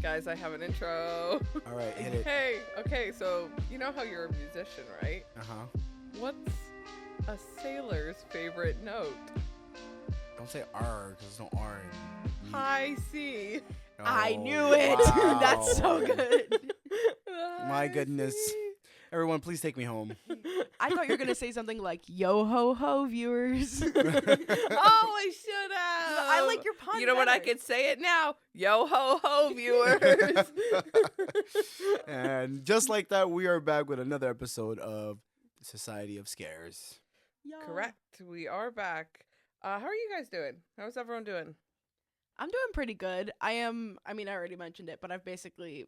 Guys, I have an intro. All right, hit it. Hey, okay, so you know how you're a musician, right? Uh-huh. What's a sailor's favorite note? Don't say R, because there's no R in High C. Oh, I knew it. wow. That's so good. My High goodness. C. Everyone, please take me home. I thought you were gonna say something like "Yo ho ho, viewers." Oh, I should have. I like your pun. You know what? I better. could say it now. Yo ho ho, viewers. And just like that, we are back with another episode of Society of Scares. Yo. Correct. We are back. How are you guys doing? How's everyone doing? I'm doing pretty good. I already mentioned it, but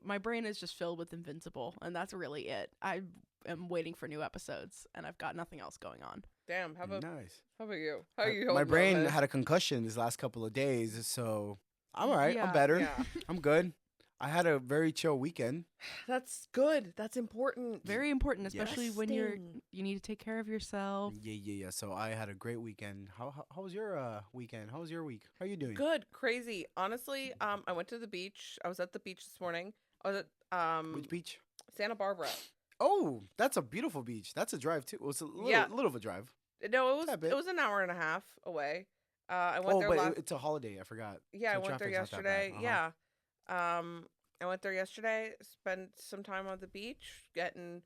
my brain is just filled with Invincible, and that's really it. I am waiting for new episodes, and I've got nothing else going on. Damn. How about Nice. you? How are you? My holding up, brain man? had a concussion these last couple of days, so I'm all right. Yeah. I'm better. Yeah. I'm good. I had a very chill weekend. That's good. That's important. Very important, especially when you Resting. need to take care of yourself. Yeah. So I had a great weekend. How was your weekend? How was your week? How are you doing? Good. Crazy. Honestly, I went to the beach. I was at the beach this morning. I was at Which beach? Santa Barbara. Oh, that's a beautiful beach. That's a drive too. Well, it's a little of a drive. No, it Tad bit. was an hour and a half away. I went Oh, there but last. it's a holiday. I forgot. Yeah, I so went there traffic's not that bad. yesterday. Yeah. I went there yesterday. Spent some time on the beach, getting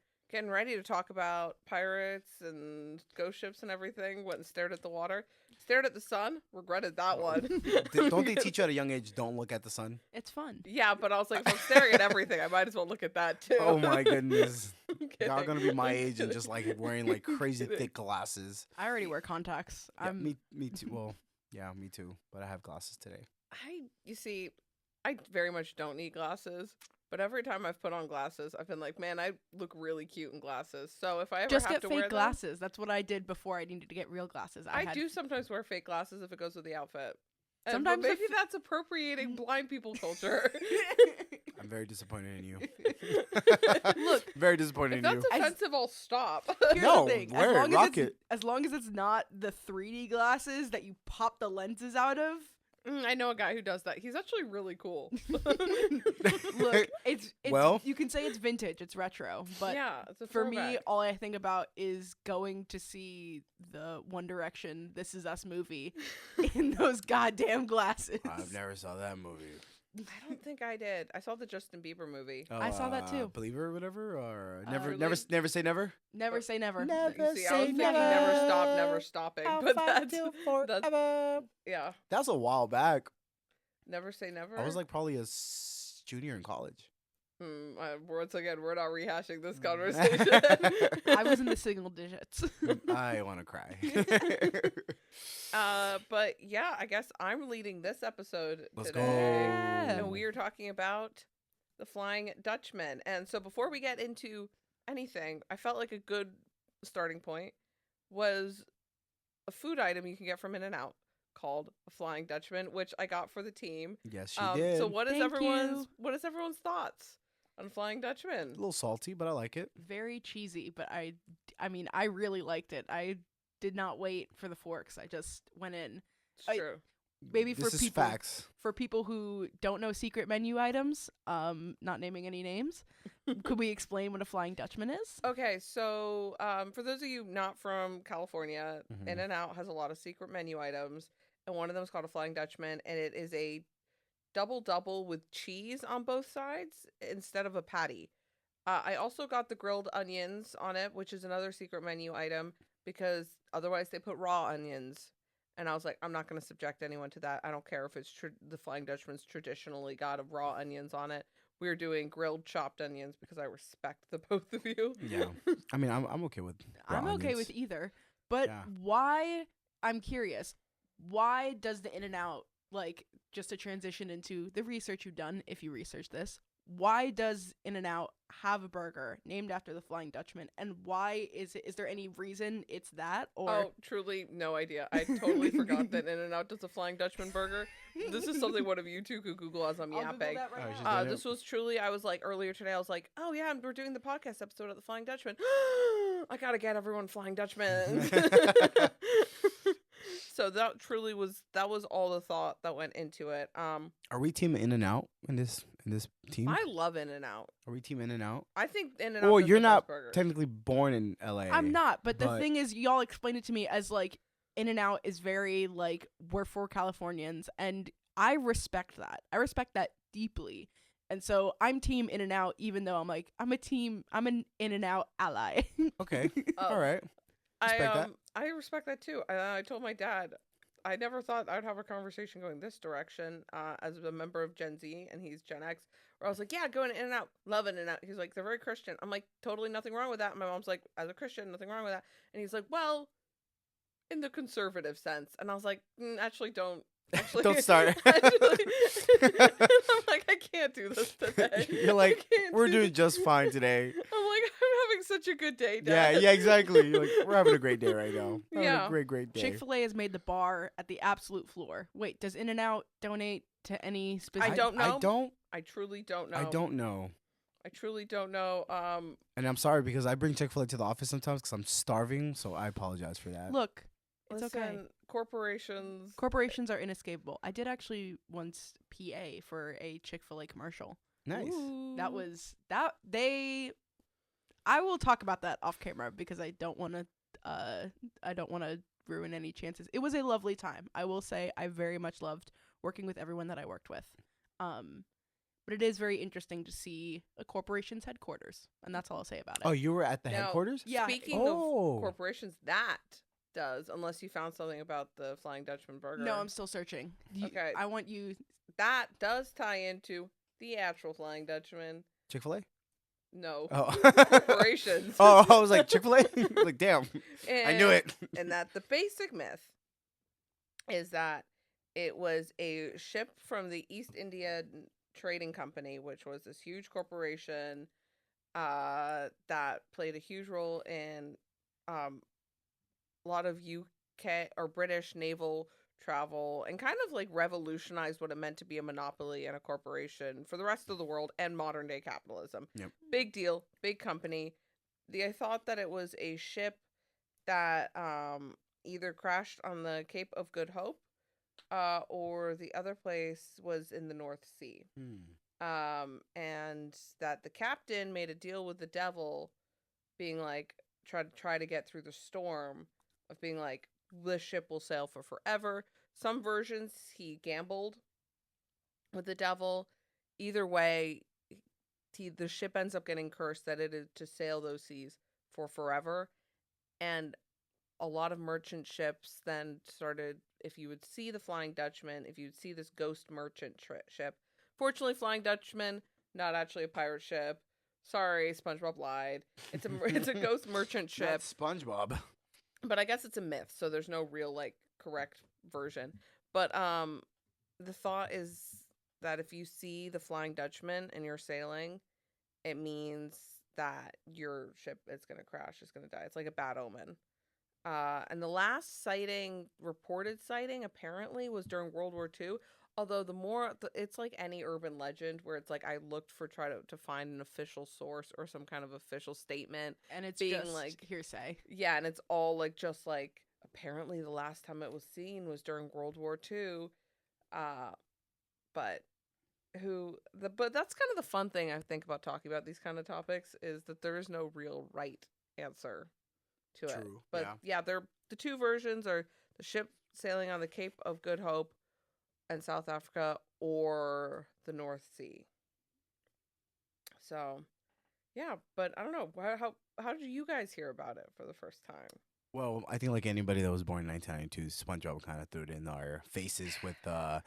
ready to talk about pirates and ghost ships and everything. Went and stared at the water, stared at the sun. Regretted that one. Don't they teach you at a young age? Don't look at the sun. It's fun. Yeah, but I was like, if I'm staring at everything, I might as well look at that too. Oh my goodness. I'm Y'all kidding. gonna be my I'm age and just like wearing like crazy kidding. thick glasses. I already wear contacts. Yeah, I'm me too. Well, yeah, me too. But I have glasses today. You see, I very much don't need glasses, but every time I've put on glasses, I've been like, man, I look really cute in glasses. So if I ever just have get to fake wear them, glasses. That's what I did before I needed to get real glasses. I do sometimes wear fake glasses if it goes with the outfit. But Sometimes maybe that's appropriating blind people culture. I'm very disappointed in you. Look, Very disappointed If in you. that's offensive, I'll stop. Here's No, the thing. wear it, rock it. As long as it's not the 3D glasses that you pop the lenses out of. I know a guy who does that. He's actually really cool. Look, it's Well- you can say it's vintage, it's retro, but yeah, it's a for me, throwback. all I think about is going to see the One Direction "This Is Us" movie in those goddamn glasses. I've never saw that movie. I don't think I did. I saw the Justin Bieber movie. Oh, I saw that too. Believer or whatever, or really? never say never. Never say never. You see, I was thinking never stop, never stopping, but that's yeah. That's a while back. Never say never. I was like probably a junior in college. Once again, we're not rehashing Mm. this conversation. I was in the single digits. I want to cry. But yeah, I guess I'm leading this episode Let's today. go. And we are talking about the Flying Dutchman. And so before we get into anything, I felt like a good starting point was a food item you can get from In-N-Out called a Flying Dutchman, which I got for the team. Yes, she did. So what is Thank everyone's everyone's thoughts on Flying Dutchman? A little salty, but I like it. Very cheesy, but I mean, I really liked it. I did not wait for the forks. I just went in. It's I- true. Maybe This for is people facts. for people who don't know secret menu items, not naming any names, could we explain what a Flying Dutchman is? Okay, so for those of you not from California, Mhm. In-N-Out has a lot of secret menu items, and one of them is called a Flying Dutchman, and it is a double with cheese on both sides instead of a patty. I also got the grilled onions on it, which is another secret menu item, because otherwise they put raw onions. And I was like, I'm not going to subject anyone to that. I don't care if it's the Flying Dutchman's traditionally got raw onions on it. We're doing grilled chopped onions because I respect the both of you. Yeah. I mean, I'm okay with. raw I'm okay onions. with either, but Yeah. why? I'm curious. Why does the In-N-Out, like, just to transition into the research you've done, if you research this, why does In-N-Out have a burger named after the Flying Dutchman, and why is there any reason it's that, or Oh, truly no idea. I totally forgot that In-N-Out does a Flying Dutchman burger. This is something one of you two could Google as I'm I'll Google yapping. that right Oh, she's now. doing it. This was truly, I was like, earlier today, I was like, oh yeah, we're doing the podcast episode of the Flying Dutchman. I gotta get everyone Flying Dutchman. So that truly was all the thought that went into it. Are we team In-N-Out in this in this team? I love In-N-Out. Are we team In-N-Out? I think In-N-Out. Well, does you're the not best burgers. technically born in LA. I'm not, but the but- thing is, y'all explained it to me as like In-N-Out is very like we're for Californians, and I respect that. I respect that deeply, and so I'm team In-N-Out, even though I'm an In-N-Out ally. Okay. Oh. All right. Respect that. I respect that too. I told my dad. I never thought I'd have a conversation going this direction as a member of Gen Z, and he's Gen X, where I was like, yeah, going In-N-Out, love In-N-Out. He's like, they're very Christian. I'm like, totally nothing wrong with that. And my mom's like, as a Christian, nothing wrong with that. And he's like, well, in the conservative sense. And I was like, actually, don't. Actually, Don't start. actually, I'm like, I can't do this today. You're I like, can't we're do doing this." just fine today. I'm like, I'm having such a good day, Yeah, Dad. yeah, exactly. You're like, we're having a great day right now. We're having Yeah. a great day. Chick-fil-A has made the bar at the absolute floor. Wait, does In-N-Out donate to any specific? I don't know. I don't. I truly don't know. I don't know. I truly don't know. And I'm sorry because I bring Chick-fil-A to the office sometimes because I'm starving. So I apologize for that. Look, it's listen, okay. corporations. Corporations are inescapable. I did actually once PA for a Chick-fil-A commercial. Nice. That was that they. I will talk about that off camera because I don't want to ruin any chances. It was a lovely time. I will say I very much loved working with everyone that I worked with. But it is very interesting to see a corporation's headquarters, and that's all I'll say about it. Oh, you were at the Now, headquarters? Yeah. Speaking Oh. of corporations, that does, unless you found something about the Flying Dutchman burger. No, I'm still searching. Okay. I want you. That does tie into the actual Flying Dutchman. Chick-fil-A? No. Oh. Corporations. Oh, I was like, Chick-fil-A? Like, damn. I knew And- it. And that the basic myth is that it was a ship from the East India Trading Company, which was this huge corporation that played a huge role in a lot of UK or British naval travel and kind of like revolutionized what it meant to be a monopoly and a corporation for the rest of the world and modern day capitalism. Yep. Big deal, big company. I thought that it was a ship that either crashed on the Cape of Good Hope or the other place was in the North Sea. And that the captain made a deal with the devil, being like, try to get through the storm, of being like, the ship will sail for forever. Some versions he gambled with the devil. Either way, the ship ends up getting cursed that it is to sail those seas for forever. And a lot of merchant ships then started, if you would see the Flying Dutchman, if you'd see this ghost merchant ship. Fortunately, Flying Dutchman, not actually a pirate ship. Sorry, SpongeBob lied. It's a ghost merchant ship. Not SpongeBob. But I guess it's a myth, so there's no real like correct version. But the thought is that if you see the Flying Dutchman and you're sailing, it means that your ship is gonna crash, it's gonna die. It's like a bad omen. And the last reported sighting apparently was during World War II. Although it's like any urban legend where it's like I looked for to find an official source or some kind of official statement. And it's being just like hearsay. Yeah, and it's all like just like apparently the last time it was seen was during World War II. But that's kind of the fun thing I think about talking about these kind of topics is that there is no real right answer to it. True, But yeah, the two versions are the ship sailing on the Cape of Good Hope and South Africa or the North Sea. So, yeah, but I don't know how did you guys hear about it for the first time? Well, I think like anybody that was born in 1992, SpongeBob kind of threw it in our faces with the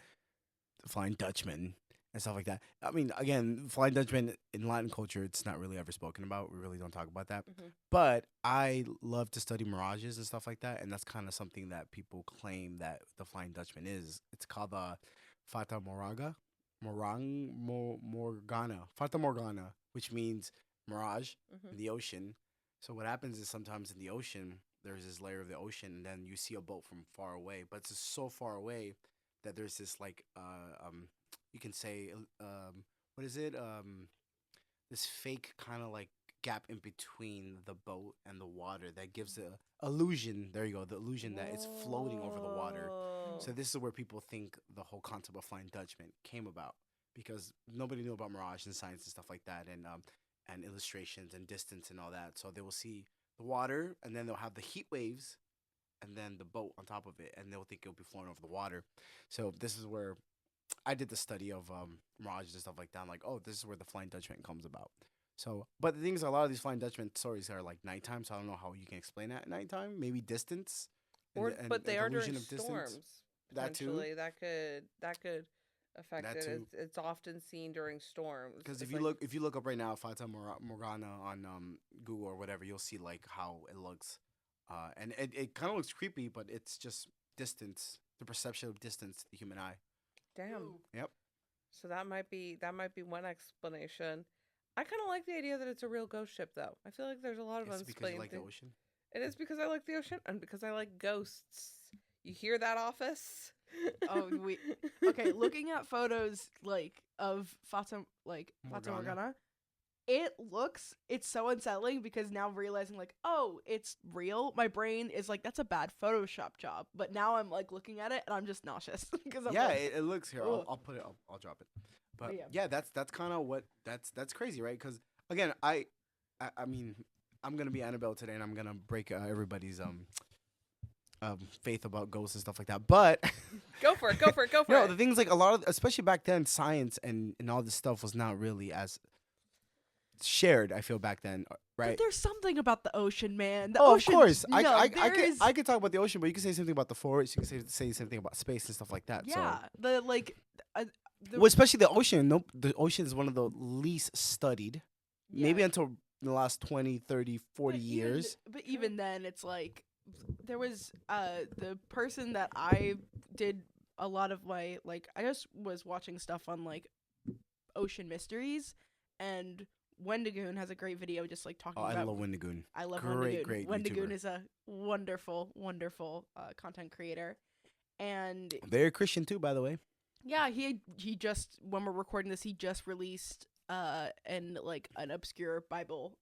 Flying Dutchman and stuff like that. I mean, again, Flying Dutchman in Latin culture, it's not really ever spoken about. We really don't talk about that. Mhm. But I love to study mirages and stuff like that, and that's kind of something that people claim that the Flying Dutchman is. It's called the Fata Morgana, Fata Morgana, which means mirage Mhm. in the ocean. So what happens is sometimes in the ocean, there's this layer of the ocean, and then you see a boat from far away, but it's just so far away that there's this like you can say what is it this fake kind of like gap in between the boat and the water that gives the illusion, there you go, the illusion that it's floating over the water. So this is where people think the whole concept of Flying Dutchman came about, because nobody knew about mirage and science and stuff like that, and illustrations and distance and all that. So they will see the water, and then they'll have the heat waves, and then the boat on top of it, and they'll think it'll be flowing over the water. So this is where I did the study of mirage and stuff like that. I'm like, oh, this is where the Flying Dutchman comes about. So, but the thing is, a lot of these Flying Dutchman stories are like nighttime, so I don't know how you can explain that at nighttime. Maybe distance, Or but they are during illusion of distance. storms. That too. Potentially, that could affect That it. too. It's often seen during storms. Because It's if you look up right now Fata Morgana on Google or whatever, you'll see like how it looks, and it kind of looks creepy, but it's just distance, the perception of distance to the human eye. damn. Ooh. Yep. So that might be one explanation. I kind of like the idea that it's a real ghost ship, though. I feel like there's a lot of It's because you unexplained like the things. ocean. It is because I like the ocean and because I like ghosts. You hear that, Office? Oh, okay. Looking at photos like of Fata Morgana. Morgana, it's so unsettling because now realizing like, oh, it's real. My brain is like, that's a bad Photoshop job. But now I'm like looking at it and I'm just nauseous because I'm Yeah, like, it looks here. ugh. I'll put it. I'll drop it. But Yeah. yeah, that's kind of what that's crazy, right? Because again, I mean, I'm gonna be Annabelle today, and I'm gonna break everybody's faith about ghosts and stuff like that. But Go for it. Go for it. Go for no, it. the thing's like a lot of, especially back then, science and all this stuff was not really as shared. I feel back then, but right? there's something about the ocean, man. The Oh, of ocean, course. no, I could talk about the ocean, but you can say something about the forest. You can say something about space and stuff like that. yeah, So. the like, the, Well, especially the ocean. Nope, the ocean is one of the least studied. yeah. Maybe until the last 20, 30, 40 But years. But even then, it's like there was the person that I did a lot of my like I just was watching stuff on like ocean mysteries, and Wendigoon has a great video just like talking Oh, I about. love Wendigoon. I love Great, Wendigoon. great Wendigoon YouTuber. is a wonderful content creator, and Very Christian too, by the way. yeah, he just when we're recording this, he just released an obscure Bible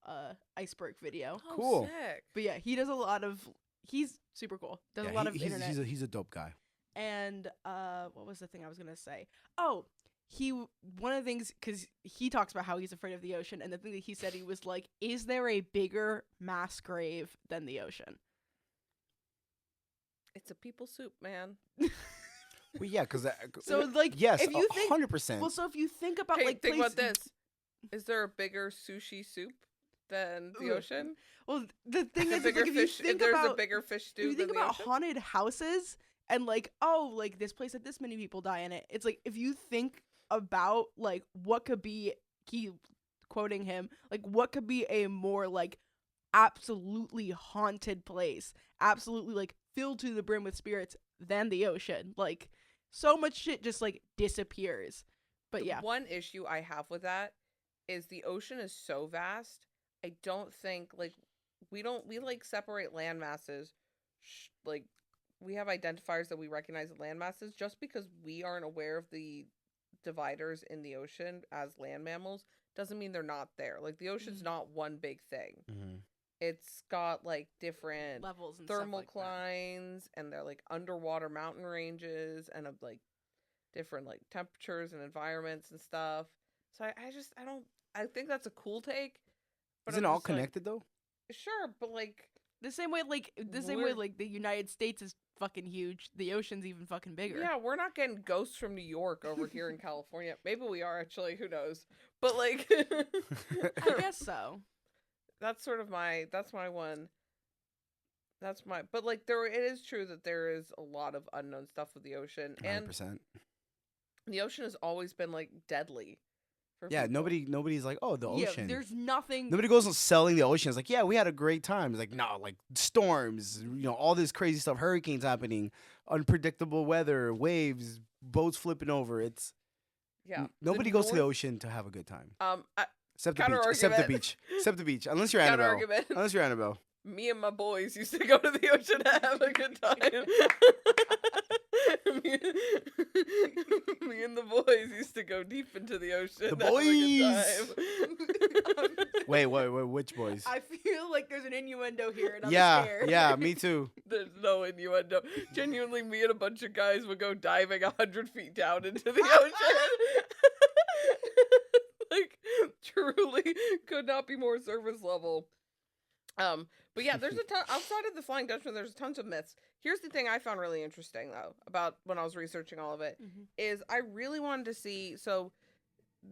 iceberg video. Oh, Cool. sick. But yeah, he does a lot of. He's super cool. Does Yeah, a lot of internet. he's a dope guy. And what was the thing I was gonna say? Oh, one of the things because he talks about how he's afraid of the ocean, and the thing that he said he was like, "Is there a bigger mass grave than the ocean?" It's a people soup, man. Well, yeah, because So like, yes, if you think 100%. well, so if you think about Hey, like think about places- this. Is there a bigger sushi soup than the Ugh. ocean? Well, the thing A is, bigger like, if you fish. If think there's about a bigger fish if stew you think than the about ocean? haunted houses and like, oh, like this place had this many people die in it. It's like if you think about like what could be, he quoting him, like what could be a more like absolutely haunted place, absolutely like filled to the brim with spirits than the ocean. Like so much shit just like disappears. But yeah, One issue I have with that is the ocean is so vast. I don't think like we like separate land masses. Like we have identifiers that we recognize as land masses. Just because we aren't aware of the dividers in the ocean as land mammals doesn't mean they're not there. Like the ocean's Mhm. not one big thing. Mhm. It's got like different levels and stuff like that. thermoclines and they're like underwater mountain ranges and of like different like temperatures and environments and stuff. So I think that's a cool take. But Isn't I'm it all just like, connected though? sure, but like The same way the United States is fucking huge. The ocean's even fucking bigger. yeah, we're not getting ghosts from New York over here in California. Maybe we are actually, who knows. But like I guess so. that's sort of that's my one. That's my but like it is true that there is a lot of unknown stuff with the ocean. And 100%. the ocean has always been like deadly for Yeah, people. nobody's like, oh, the Yeah, ocean. there's nothing. Nobody goes on selling the ocean. It's like, yeah, we had a great time. It's like, no, like storms, all this crazy stuff, hurricanes happening, unpredictable weather, waves, boats flipping over. It's Yeah. nobody The goes to the North- ocean to have a good time. Counter Except the beach. Except the argument. beach. Except the beach. Unless you're counter Annabelle. argument. Unless you're Annabelle. Me and my boys used to go to the ocean to have a good time. me and the boys used to go deep into the ocean. The to have a good time. Wait, which boys? I feel like there's an innuendo here, and I'm Yeah, scared. yeah, me too. There's no innuendo. Genuinely, me and a bunch of guys would go diving 100 feet down into the ocean. truly could not be more surface level. But yeah, there's a ton outside of the Flying Dutchman. There's tons of myths. Here's the thing I found really interesting though about when I was researching all of it is I really wanted to see. So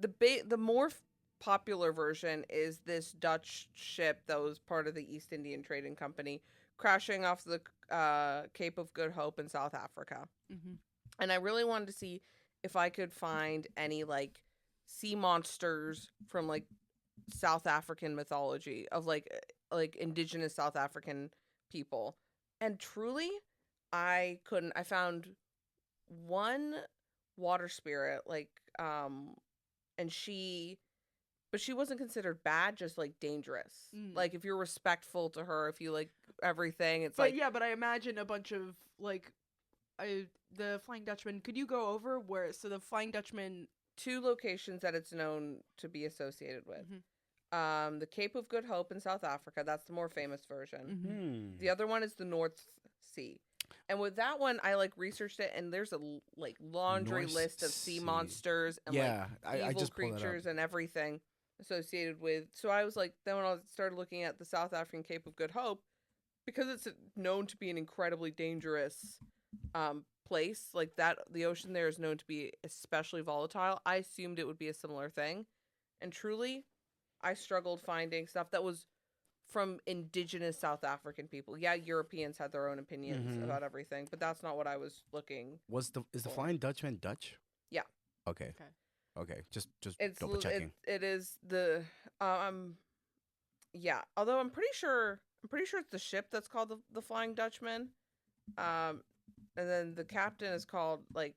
the more popular version is this Dutch ship that was part of the East Indian Trading Company crashing off the Cape of Good Hope in South Africa. And I really wanted to see if I could find any like sea monsters from like South African mythology of like indigenous South African people. And truly I couldn't. I found one water spirit like and she wasn't considered bad, just like dangerous. Like if you're respectful to her, if you like everything, it's But like yeah, but I imagine a bunch of like the Flying Dutchman. Could you go over where? So the Flying Dutchman. 2 locations that it's known to be associated with. The Cape of Good Hope in South Africa, that's the more famous version. The other one is the North Sea. And with that one, I like researched it, and there's a like laundry North list of sea Sea. monsters and Yeah, like I evil just pulled that up. creatures and everything associated with. So I was like, then when I started looking at the South African Cape of Good Hope, because it's known to be an incredibly dangerous place, like that, the ocean there is known to be especially volatile. I assumed it would be a similar thing, and truly, I struggled finding stuff that was from indigenous South African people. Yeah, Europeans had their own opinions about everything, but that's not what I was looking. Is the Flying Dutchman Dutch? Yeah. Okay. Just It's double checking. it is the yeah. Although I'm pretty sure it's the ship that's called the Flying Dutchman. And then the captain is called like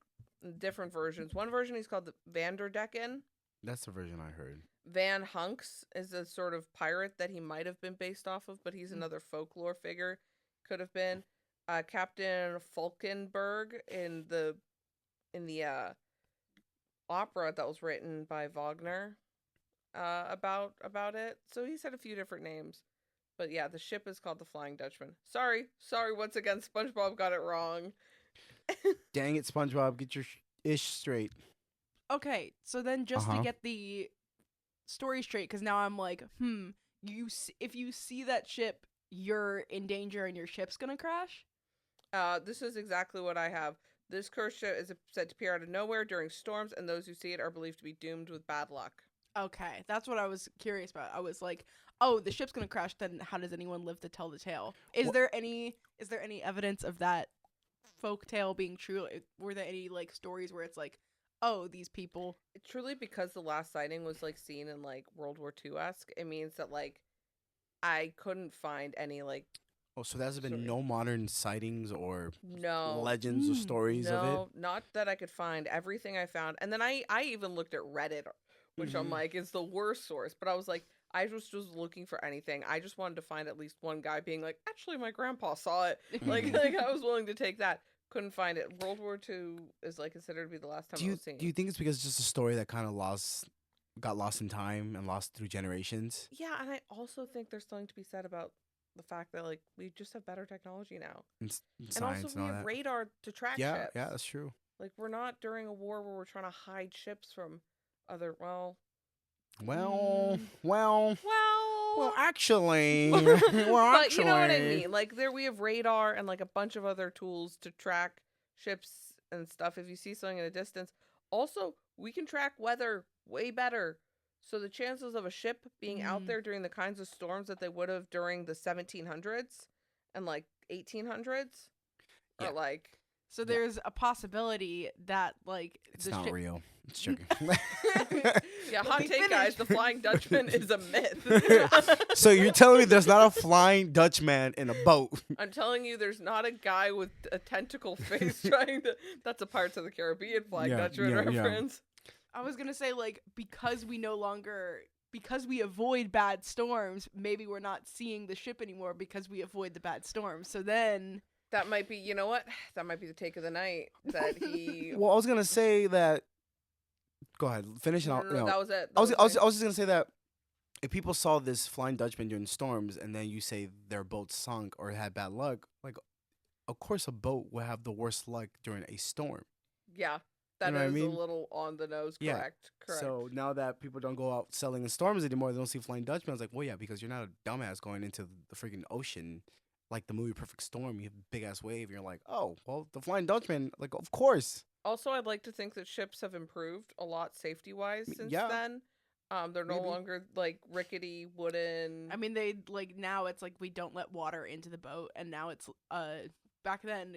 different versions. One version he's called the Vanderdecken. That's the version I heard. Van Hunks is a sort of pirate that he might have been based off of, but he's another folklore figure. Could have been Captain Falkenberg in the opera that was written by Wagner about it. So he's had a few different names. But yeah, the ship is called the Flying Dutchman. Sorry, once again, SpongeBob got it wrong. Dang it, SpongeBob, get your ish straight. Okay, so then just to get the story straight, because now I'm like, if you see that ship, you're in danger and your ship's gonna crash? This is exactly what I have. This cursed ship is said to appear out of nowhere during storms, and those who see it are believed to be doomed with bad luck. Okay, that's what I was curious about. I was like, oh, the ship's gonna crash, then how does anyone live to tell the tale? Is there any evidence of that folk tale being true? Were there any like stories where it's like, oh, these people? Truly, because the last sighting was like seen in like World War II-esque, it means that like I couldn't find any like. Oh, so there's been no modern sightings or legends or stories of it? No, not that I could find. Everything I found, and then I even looked at Reddit, which I'm like is the worst source. But I was like, I was just looking for anything. I just wanted to find at least one guy being like, actually, my grandpa saw it. like I was willing to take that. Couldn't find it. World War II is like considered to be the last time I was seen. Do you think it's because it's just a story that kind of got lost in time and lost through generations? Yeah, and I also think there's something to be said about the fact that like we just have better technology now, and also we have radar to track ships. Yeah, that's true. Like we're not during a war where we're trying to hide ships from other. Well, actually, but you know what I mean. Like we have radar and like a bunch of other tools to track ships and stuff. If you see something in a distance, also we can track weather way better. So the chances of a ship being out there during the kinds of storms that they would have during the 1700s and like 1800s are like. So there's a possibility that like it's not real. It's joking. Yeah, hot take, guys. The Flying Dutchman is a myth. So you're telling me there's not a Flying Dutchman in a boat? I'm telling you, there's not a guy with a tentacle face trying to. That's a Pirates of the Caribbean Flying Dutchman reference. I was gonna say like because we avoid bad storms, maybe we're not seeing the ship anymore because we avoid the bad storms. So then. That might be, you know what? That might be the take of the night. That he. Well, I was gonna say that. Go ahead, finish it. No, that was it. I was just gonna say that if people saw this Flying Dutchman during storms, and then you say their boat sunk or had bad luck, like, of course a boat will have the worst luck during a storm. Yeah. That You know what I is a mean? little on the nose. Yeah. Correct. Correct. So now that people don't go out selling in storms anymore, they don't see Flying Dutchman. I was like, well, yeah, because you're not a dumbass going into the freaking ocean, like the movie Perfect Storm. You have a big ass wave, and you're like, oh, well, the Flying Dutchman, like, of course. Also, I'd like to think that ships have improved a lot safety wise since Yeah, then. They're no maybe. longer like rickety wooden. I mean, they like now it's like we don't let water into the boat, and now it's back then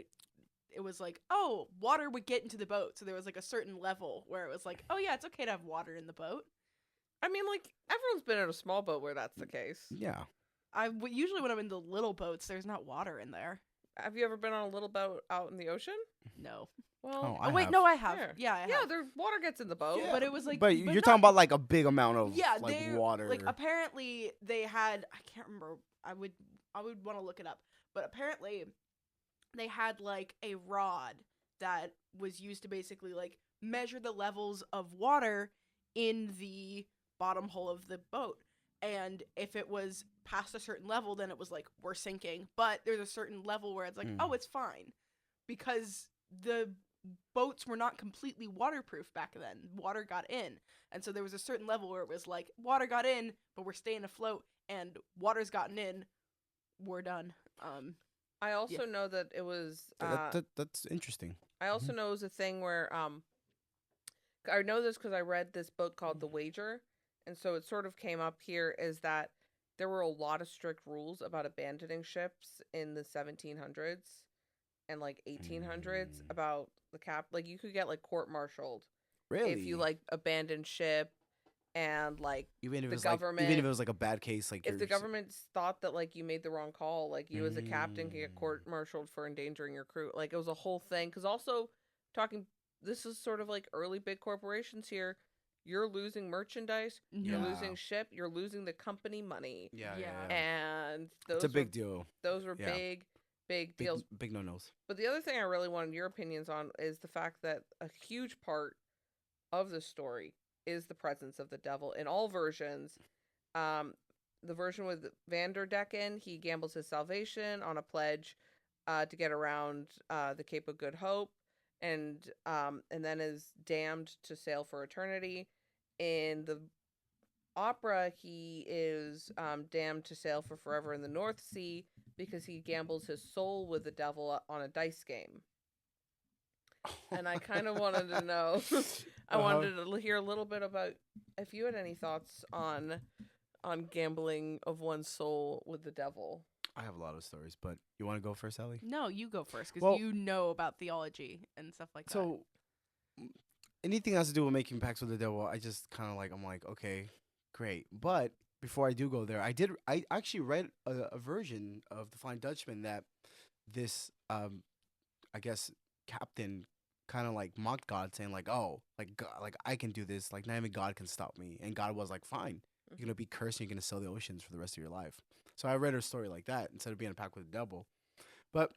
it was like, oh, water would get into the boat, so there was like a certain level where it was like, oh yeah, it's okay to have water in the boat. I mean, like everyone's been in a small boat where that's the case. Yeah. Usually when I'm in the little boats, there's not water in there. Have you ever been on a little boat out in the ocean? No. Well, I wait, have. no, I have. There. Yeah, I have. yeah, there's water gets in the boat. Yeah. But it was like, But you're talking about like a big amount of like they water. like apparently they had, I can't remember. I would want to look it up, but apparently they had like a rod that was used to basically like measure the levels of water in the bottom hole of the boat. And if it was past a certain level, then it was like, we're sinking. But there's a certain level where it's like, oh, it's fine. Because the boats were not completely waterproof back then. Water got in. And so there was a certain level where it was like, water got in, but we're staying afloat. And water's gotten in, we're done. I also know that it was. That's interesting. I also know it was a thing where I know this because I read this book called The Wager, and so it sort of came up here is that there were a lot of strict rules about abandoning ships in the 1700s and like 1800s about the like you could get like court-martialed Really? if you like abandoned ship and like even if the it was government like, even if it was like a bad case, like if the government thought that like you made the wrong call, like you as a captain could get court-martialed for endangering your crew. Like it was a whole thing. Because also talking, this is sort of like early big corporations here. You're losing merchandise, you're losing ship, you're losing the company money. Yeah. And those It's a big deal. Those were Yeah. big deals. Big no-nos. But the other thing I really wanted your opinions on is the fact that a huge part of the story is the presence of the devil in all versions. The version with Vanderdecken, he gambles his salvation on a pledge to get around the Cape of Good Hope, and then is damned to sail for eternity. In the opera, he is damned to sail for forever in the North Sea because he gambles his soul with the devil on a dice game. And I kind of wanted to know, I wanted to hear a little bit about if you had any thoughts on gambling of one's soul with the devil. I have a lot of stories, but you want to go first, Ellie? No, you go first because Well- you know about theology and stuff like that. So anything that has to do with making pacts with the devil, I just kind of like, I'm like, okay, great. But before I do go there, I actually read a version of the Flying Dutchman that this, I guess, captain kind of like mocked God, saying like, oh, like God, like I can do this, like not even God can stop me. And God was like, fine, you're gonna be cursed and you're gonna sail the oceans for the rest of your life. So I read her story like that instead of being a pact with the devil. But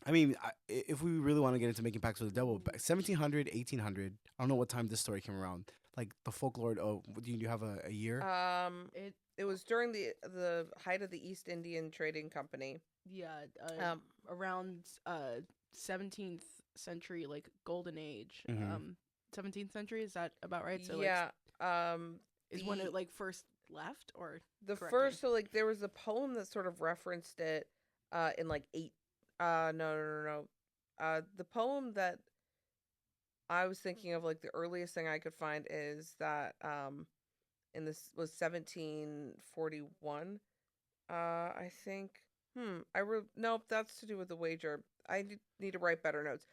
I mean, if we really want to get into making pacts with the devil, 1700, 1800, I don't know what time this story came around. Like the folklore. Oh, do you have a year? It was during the height of the East Indian Trading Company. Yeah, around 17th century, like golden age. 17th century, is that about right? So yeah. is when it like first left, or the correct first? me? So like there was a poem that sort of referenced it in like no. The poem that I was thinking of, like the earliest thing I could find is that in this was 1741. I think. Nope, that's to do with the wager. I need to write better notes.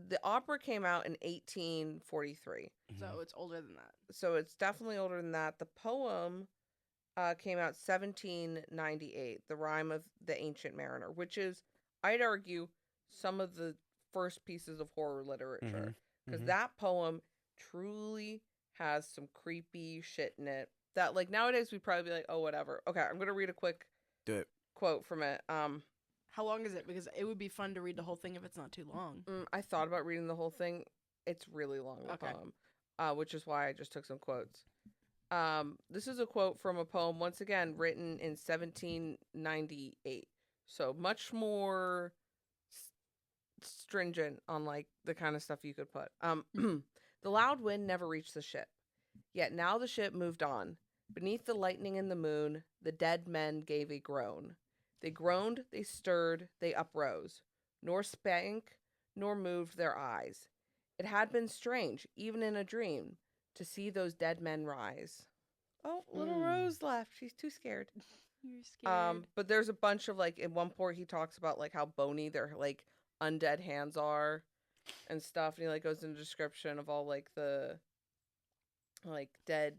The opera came out in 1843. So it's older than that. So it's definitely older than that. The poem came out 1798, The Rime of the Ancient Mariner, which is, I'd argue, some of the first pieces of horror literature. Because that poem truly has some creepy shit in it that, like, nowadays we'd probably be like, oh, whatever. Okay, I'm going to read a quick quote from it. How long is it? Because it would be fun to read the whole thing if it's not too long. I thought about reading the whole thing. It's really long, the poem, which is why I just took some quotes. This is a quote from a poem, once again, written in 1798. So much more stringent on like the kind of stuff you could put. The loud wind never reached the ship. Yet now the ship moved on. Beneath the lightning and the moon, the dead men gave a groan. They groaned, they stirred, they uprose, nor spank, nor moved their eyes. It had been strange, even in a dream, to see those dead men rise. Oh, little Rose left. She's too scared. You're scared. But there's a bunch of like, in one part he talks about like how bony their like undead hands are and stuff, and he like goes into description of all like the like dead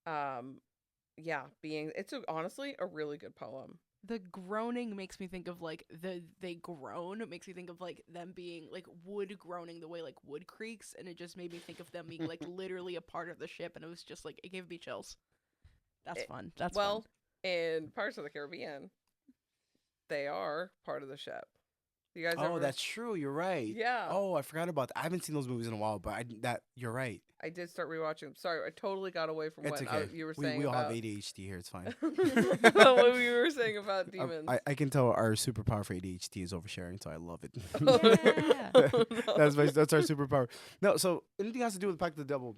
yeah, being. It's honestly a really good poem. The groaning makes me think of like they groan. It makes me think of like them being like wood groaning the way like wood creaks, and it just made me think of them being like literally a part of the ship, and it was just like it gave me chills. That's fun. That's well, fun. In Pirates of the Caribbean, they are part of the ship. You guys Oh, that's true. You're right. Yeah. Oh, I forgot about that. I haven't seen those movies in a while, but you're right. I did start rewatching them. Sorry, I totally got away from It's what okay. you were saying. We all about... have ADHD here. It's fine. What you were saying about demons. I can tell our superpower for ADHD is oversharing, so I love it. Yeah. That's our superpower. No, so anything has to do with Pact of the Devil.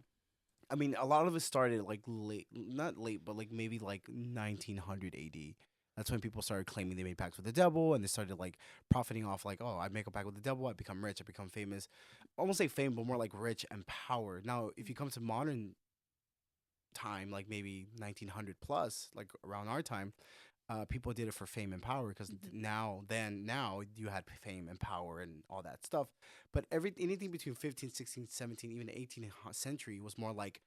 I mean, a lot of it started like late, not late, but like maybe like 1900 AD. That's when people started claiming they made pacts with the devil, and they started like profiting off like, oh, I make a pact with the devil, I become rich, I become famous. I won't say fame, but more like rich and power. Now, if you come to modern time, like maybe 1900 plus, like around our time, people did it for fame and power because now you had fame and power and all that stuff. But anything between 15th, 16th, 17th, even 18th century was more like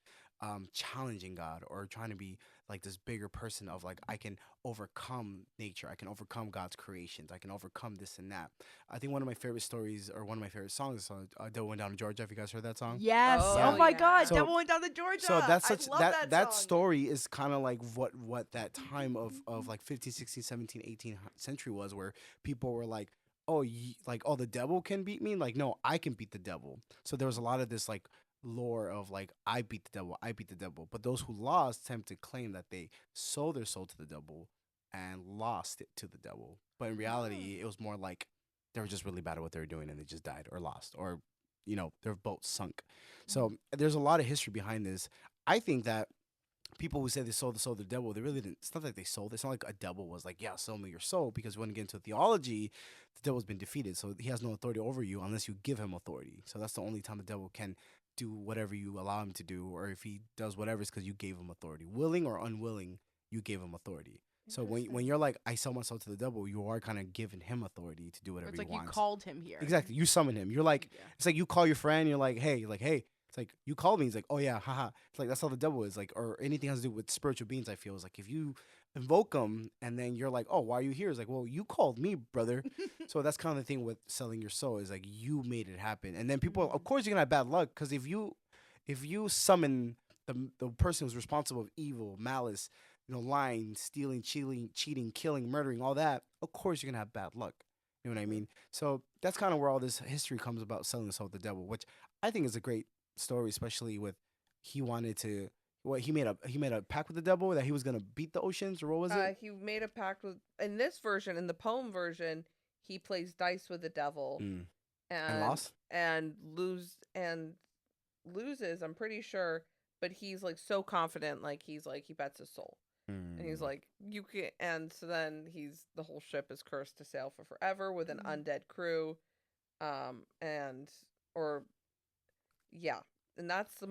challenging God or trying to be like this bigger person of like, I can overcome nature, I can overcome God's creations, I can overcome this and that. I think one of my favorite stories or one of my favorite songs is Devil Went Down to Georgia. Have you guys heard that song? Yes. Oh, Oh my yeah. God. So- Devil Went Down to Georgia. So that's I such love that song. story is kind of like what that time of like 15th, 16th, 17th, 18th century was, where people were like, oh, the devil can beat me. Like, no, I can beat the devil. So there was a lot of this like lore of like, I beat the devil. But those who lost tend to claim that they sold their soul to the devil and lost it to the devil. But in reality, it was more like they were just really bad at what they were doing and they just died or lost, or their boat sunk. So there's a lot of history behind this. I think that people who say they sold the soul to the devil, they really didn't. It's not like they sold it. It's not like a devil was like, yeah, sell me your soul. Because when you get into theology, the devil's been defeated. So he has no authority over you unless you give him authority. So that's the only time the devil can do whatever you allow him to do. Or if he does whatever, it's because you gave him authority. Willing or unwilling, you gave him authority. So when you're like, I sell my soul to the devil, you are kind of giving him authority to do whatever It's he like wants. you called him here. Exactly. You summon him. You're like, it's like you call your friend. You're like, hey. It's like, you called me. He's like, oh yeah, haha. It's like, that's how the devil is. Like, or anything has to do with spiritual beings, I feel. Is like, if you invoke them and then you're like, oh, why are you here? It's like, well, you called me, brother. So that's kind of the thing with selling your soul, is like, you made it happen. And then people, of course, you're going to have bad luck, because if you summon the person who's responsible of evil, malice, lying, stealing, cheating, killing, murdering, all that, of course you're going to have bad luck. You know what I mean? So that's kind of where all this history comes about, selling the soul to the devil, which I think is a great story, especially with he made a pact with the devil that he was going to beat the oceans, or what was it? He made a pact with, in this version, in the poem version, he plays dice with the devil And lost? and loses, I'm pretty sure, but he's like so confident, like he bets his soul. And he's like, you can, and so then the whole ship is cursed to sail for forever with an undead crew. And that's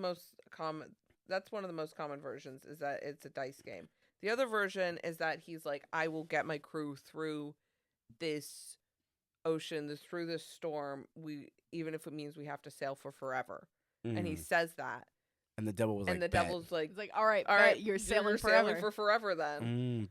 that's one of the most common versions, is that it's a dice game. The other version is that he's like, I will get my crew through this ocean, through this storm, even if it means we have to sail for forever. And he says that. And the devil was like, and the bet. devil's like, It's like, all right, you're sailing forever. Sailing for forever then.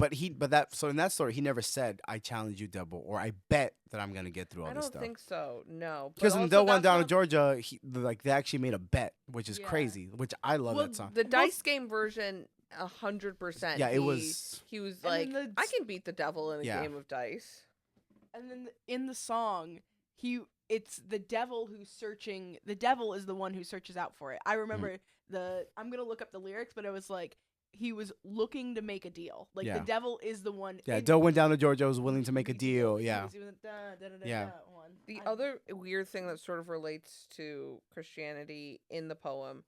So in that story, he never said, I challenge you, devil, or I bet that I'm going to get through all I this don't stuff. think so, no. Because But when the also devil went that's down to not- Georgia, they actually made a bet, which is Yeah. crazy, which I love Well, that song. the dice game version, 100%. Yeah, it was. He was And like, then I can beat the devil in a Yeah. game of dice. And then in the song, it's the devil who's searching. The devil is the one who searches out for it. I remember I'm gonna look up the lyrics, but it was like he was looking to make a deal. Like Yeah. the devil is the one. Yeah, devil went down to Georgia, was willing to make a deal. Yeah. He was, Yeah. one. The other weird thing that sort of relates to Christianity in the poem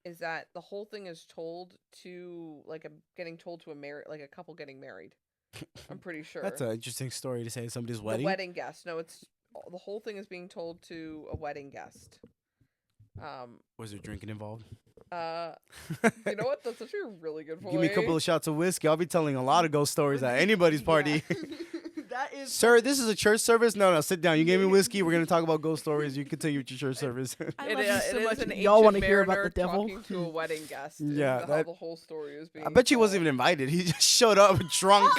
is that the whole thing is told to getting told to a couple getting married. I'm pretty sure. That's an interesting story to say at somebody's The wedding. wedding guest. No, it's the whole thing is being told to a wedding guest. Was there drinking involved? You know what? That's actually a really good point. Give me a couple of shots of whiskey. I'll be telling a lot of ghost stories at anybody's party. That is Sir, this is a church service? No, sit down. You gave me whiskey. We're going to talk about ghost stories. You continue with your church service. I It love you so is much. an Y'all want to ancient hear about mariner the devil? talking to a wedding guest. Yeah, how that- the whole story is being I bet you wasn't even invited. He just showed up drunk.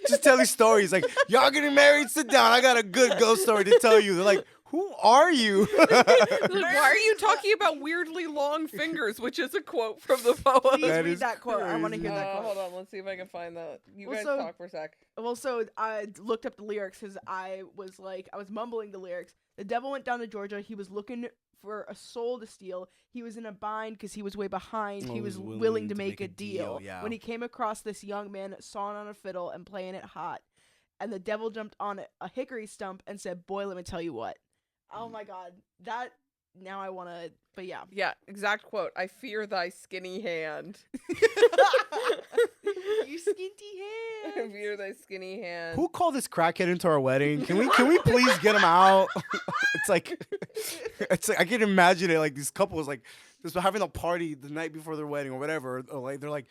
Just telling stories. Like, y'all getting married? Sit down. I got a good ghost story to tell you. They're like, who are you? Like, why are you talking about weirdly long fingers, which is a quote from the poem? Please That read is that quote. I want to hear that quote. Hold on, let's see if I can find that. You guys Also- talk for a sec. Well, so I looked up the lyrics because I was mumbling the lyrics. The devil went down to Georgia. He was looking for a soul to steal. He was in a bind because he was way behind. Oh, He was willing to make a deal. yeah. When he came across this young man sawing on a fiddle and playing it hot, and the devil jumped on a hickory stump and said, "Boy, let me tell you what." Oh my God, that now I want to. But yeah, Yeah, exact quote. I fear thy skinny hand. you skinty I hand. fear thy skinny hand. Who called this crackhead into our wedding? Can we please get him out? it's like I can imagine it like these couples like just having a party the night before their wedding or whatever. Or like they're like,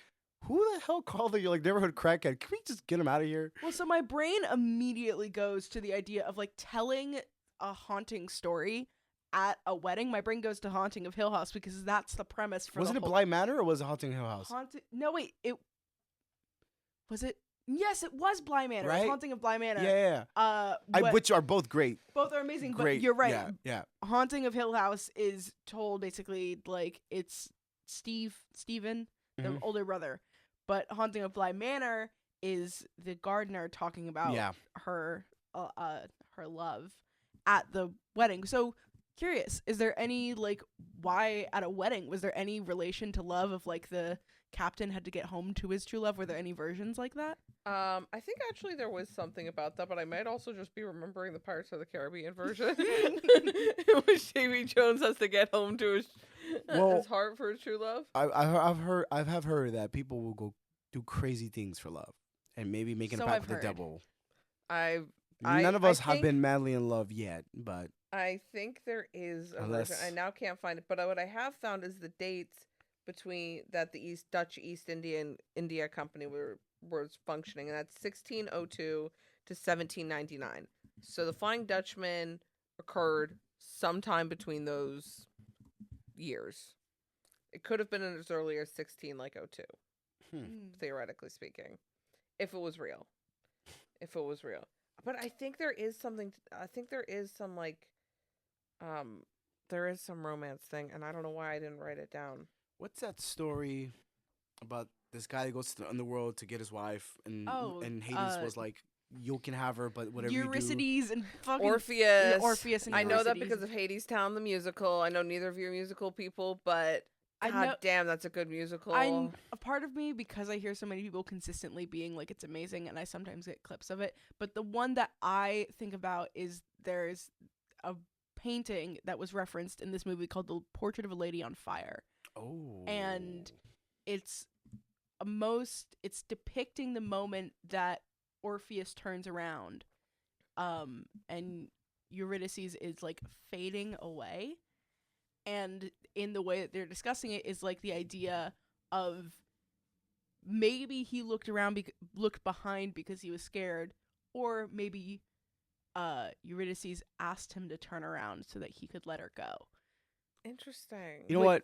who the hell called the neighborhood crackhead? Can we just get him out of here? Well, so my brain immediately goes to the idea of like telling a haunting story at a wedding. My brain goes to Haunting of Hill House because that's the premise for Wasn't the it whole Bly Manor or was it Haunting Hill House? No, wait, it was it. Yes, it was Bly Manor. It was Right? Haunting of Bly Manor. Yeah. What- Which are both great. both are amazing. Great. But you're right. Yeah. Yeah. Haunting of Hill House is told basically like it's Steven, the Mhm. older brother, but Haunting of Bly Manor is the gardener talking about Yeah. her love at the wedding. So curious, is there any like why at a wedding was there any relation to love of like the captain had to get home to his true love? Were there any versions like that? I think actually there was something about that, but I might also just be remembering the Pirates of the Caribbean version, in which Davy Jones has to get home to his heart for his true love. I've heard that people will go do crazy things for love and maybe making So a pact I've with the heard. devil. None of us have been madly in love yet, but I think there is a version. Unless- I now can't find it, but what I have found is the dates between that the Dutch East India Company was functioning, and that's 1602 to 1799. So the Flying Dutchman occurred sometime between those years. It could have been as early as 1602, theoretically speaking, if it was real. But I think there is something. I think there is some there is some romance thing, and I don't know why I didn't write it down. what's that story about this guy that goes to the underworld to get his wife and Hades was like, you can have her, but whatever you do. Eurydice and fucking Orpheus. Orpheus and I know that Eurydice. because of Hades Town, the musical. I know neither of you are musical people, but I God know- damn, that's a good musical. I'm a part of me because I hear so many people consistently being like it's amazing, and I sometimes get clips of it. But the one that I think about is there's a painting that was referenced in this movie called The Portrait of a Lady on Fire. Oh. And it's depicting the moment that Orpheus turns around, and Eurydice is like fading away. And in the way that they're discussing it is like the idea of maybe he looked behind because he was scared, or maybe Eurydice asked him to turn around so that he could let her go. Interesting. You know what?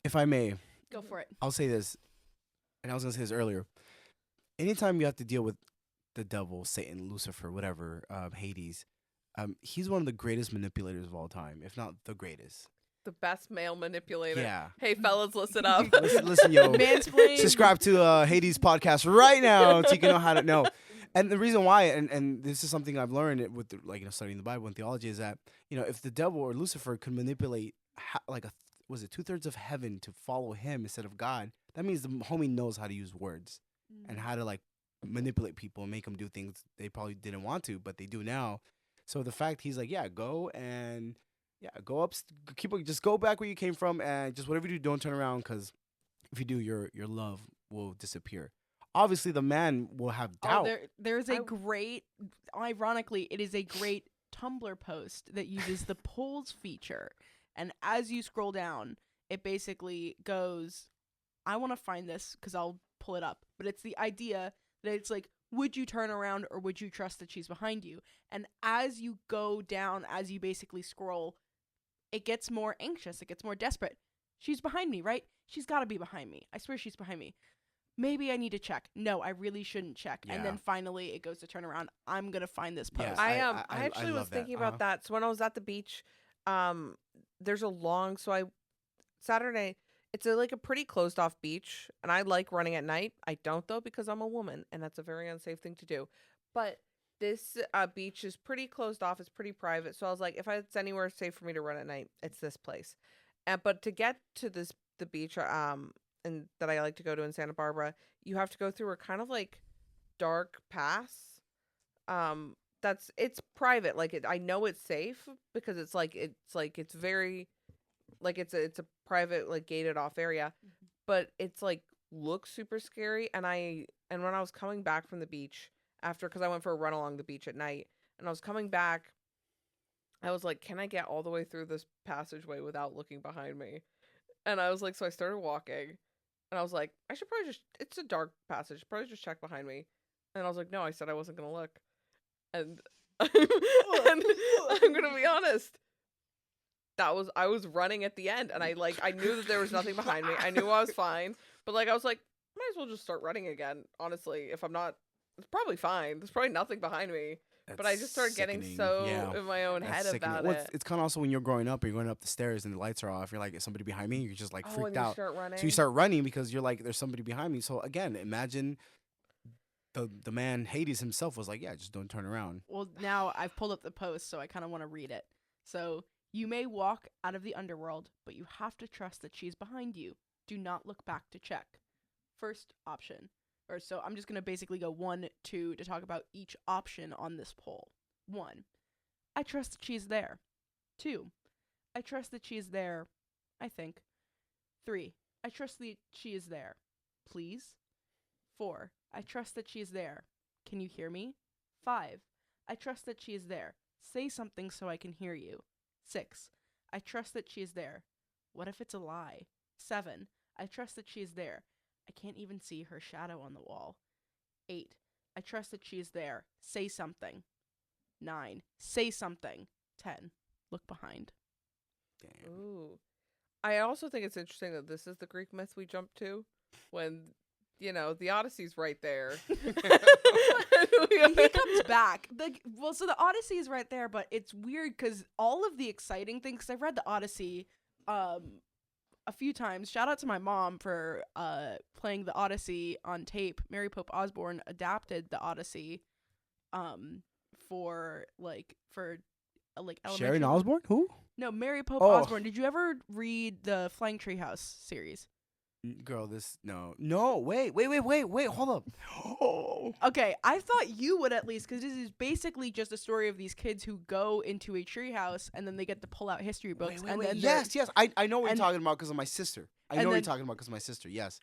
If I may, Go for it. I'll say this, and I was going to say this earlier. Anytime you have to deal with the devil, Satan, Lucifer, whatever, Hades, he's one of the greatest manipulators of all time, if not the greatest. The best male manipulator. Yeah. Hey, fellas, listen up. Listen, yo. Mansplain. Subscribe to Hades podcast right now so you can know how to know. And the reason why, and this is something I've learned with studying the Bible and theology, is that if the devil or Lucifer could manipulate was it 2/3 of heaven to follow him instead of God, that means the homie knows how to use words and how to manipulate people and make them do things they probably didn't want to, but they do now. So the fact he's like, yeah, go and go up, just go back where you came from, and just whatever you do, don't turn around, because if you do, your love will disappear. Obviously, the man will have Oh, doubt. there's a I- great, ironically, it is a great Tumblr post that uses the polls feature. And as you scroll down, it basically goes, I want to find this because I'll pull it up. But it's the idea that it's like, would you turn around or would you trust that she's behind you? And as you go down, as you basically scroll, it gets more anxious. It gets more desperate. She's behind me, right? She's got to be behind me. I swear she's behind me. Maybe I need to check. No, I really shouldn't check. And then Yeah. finally it goes to turn around. I'm going to find this post. Yeah. I actually was love that. thinking about that. So when I was at the beach, there's a long Saturday. It's like a pretty closed off beach, and I like running at night. I don't though because I'm a woman, and that's a very unsafe thing to do. But this beach is pretty closed off. It's pretty private. So I was like, if it's anywhere safe for me to run at night, it's this place. But to get to the beach and that I like to go to in Santa Barbara, you have to go through a kind of like dark pass. It's private. I know it's safe because it's very like it's a private like gated off area, but it's like looks super scary. And when I was coming back from the beach after, because I went for a run along the beach at night, and I was coming back, I was like, can I get all the way through this passageway without looking behind me? And I was like, so I started walking, and I was like, I should probably it's a dark passage, probably just check behind me. And I was like, no, I said I wasn't gonna look. And and I'm gonna be honest, I was running at the end, and I knew that there was nothing behind me. I knew I was fine, but I was like, might as well just start running again. Honestly, if I'm not, it's probably fine. There's probably nothing behind me. But I just started getting so in my own head about it. It's kind of also when you're growing up, or you're going up the stairs and the lights are off. You're like, is somebody behind me? You're just like freaked and out. you start running. So you start running because you're like, there's somebody behind me. So again, imagine the man Hades himself was like, yeah, just don't turn around. Well, now I've pulled up the post, so I kind of want to read it. So, you may walk out of the underworld, but you have to trust that she's behind you. Do not look back to check. First option. So I'm just going to basically go 1, 2 to talk about each option on this poll. 1. I trust that she's there. 2. I trust that she is there, I think. 3. I trust that she is there. Please. 4. I trust that she is there. Can you hear me? 5. I trust that she is there. Say something so I can hear you. 6. I trust that she is there. What if it's a lie? 7. I trust that she is there. I can't even see her shadow on the wall. 8. I trust that she is there. Say something. 9. Say something. 10. Look behind. Damn. Ooh. I also think it's interesting that this is the Greek myth we jumped to when, the Odyssey's right there. He comes back. So the Odyssey is right there, but it's weird because all of the exciting things, because I've read the Odyssey a few times. Shout out to my mom for playing the Odyssey on tape. Mary Pope Osborne adapted the Odyssey for elementary. Sharon Osbourne? Who? No, Mary Pope Oh. Osborne. Did you ever read the Flying Treehouse series? Girl, no, wait, hold up. Oh. Okay, I thought you would at least, because this is basically just a story of these kids who go into a treehouse and then they get to pull out history books. Wait, and wait. then Yes, I know what you're and- talking about because of my sister. I and know what you're then- talking about because of my sister, yes.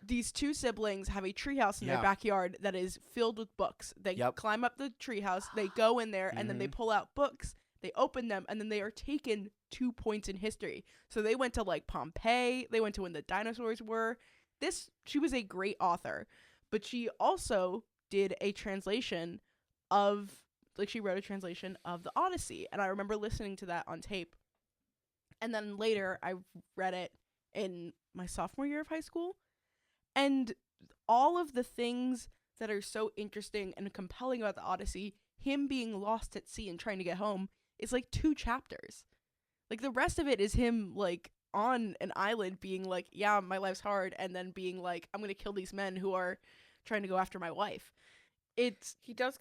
These two siblings have a treehouse in their Yeah. backyard that is filled with books. They Yep. climb up the treehouse, they go in there, and then they pull out books. They open them, and then they are taken 2 points in history. So they went to Pompeii. They went to when the dinosaurs were. She was a great author, but she also did a translation of, she wrote a translation of the Odyssey. And I remember listening to that on tape. And then later I read it in my sophomore year of high school. And all of the things that are so interesting and compelling about the Odyssey, him being lost at sea and trying to get home, is 2 chapters. The rest of it is him on an island being yeah, my life's hard, and then being I'm gonna kill these men who are trying to go after my wife. He does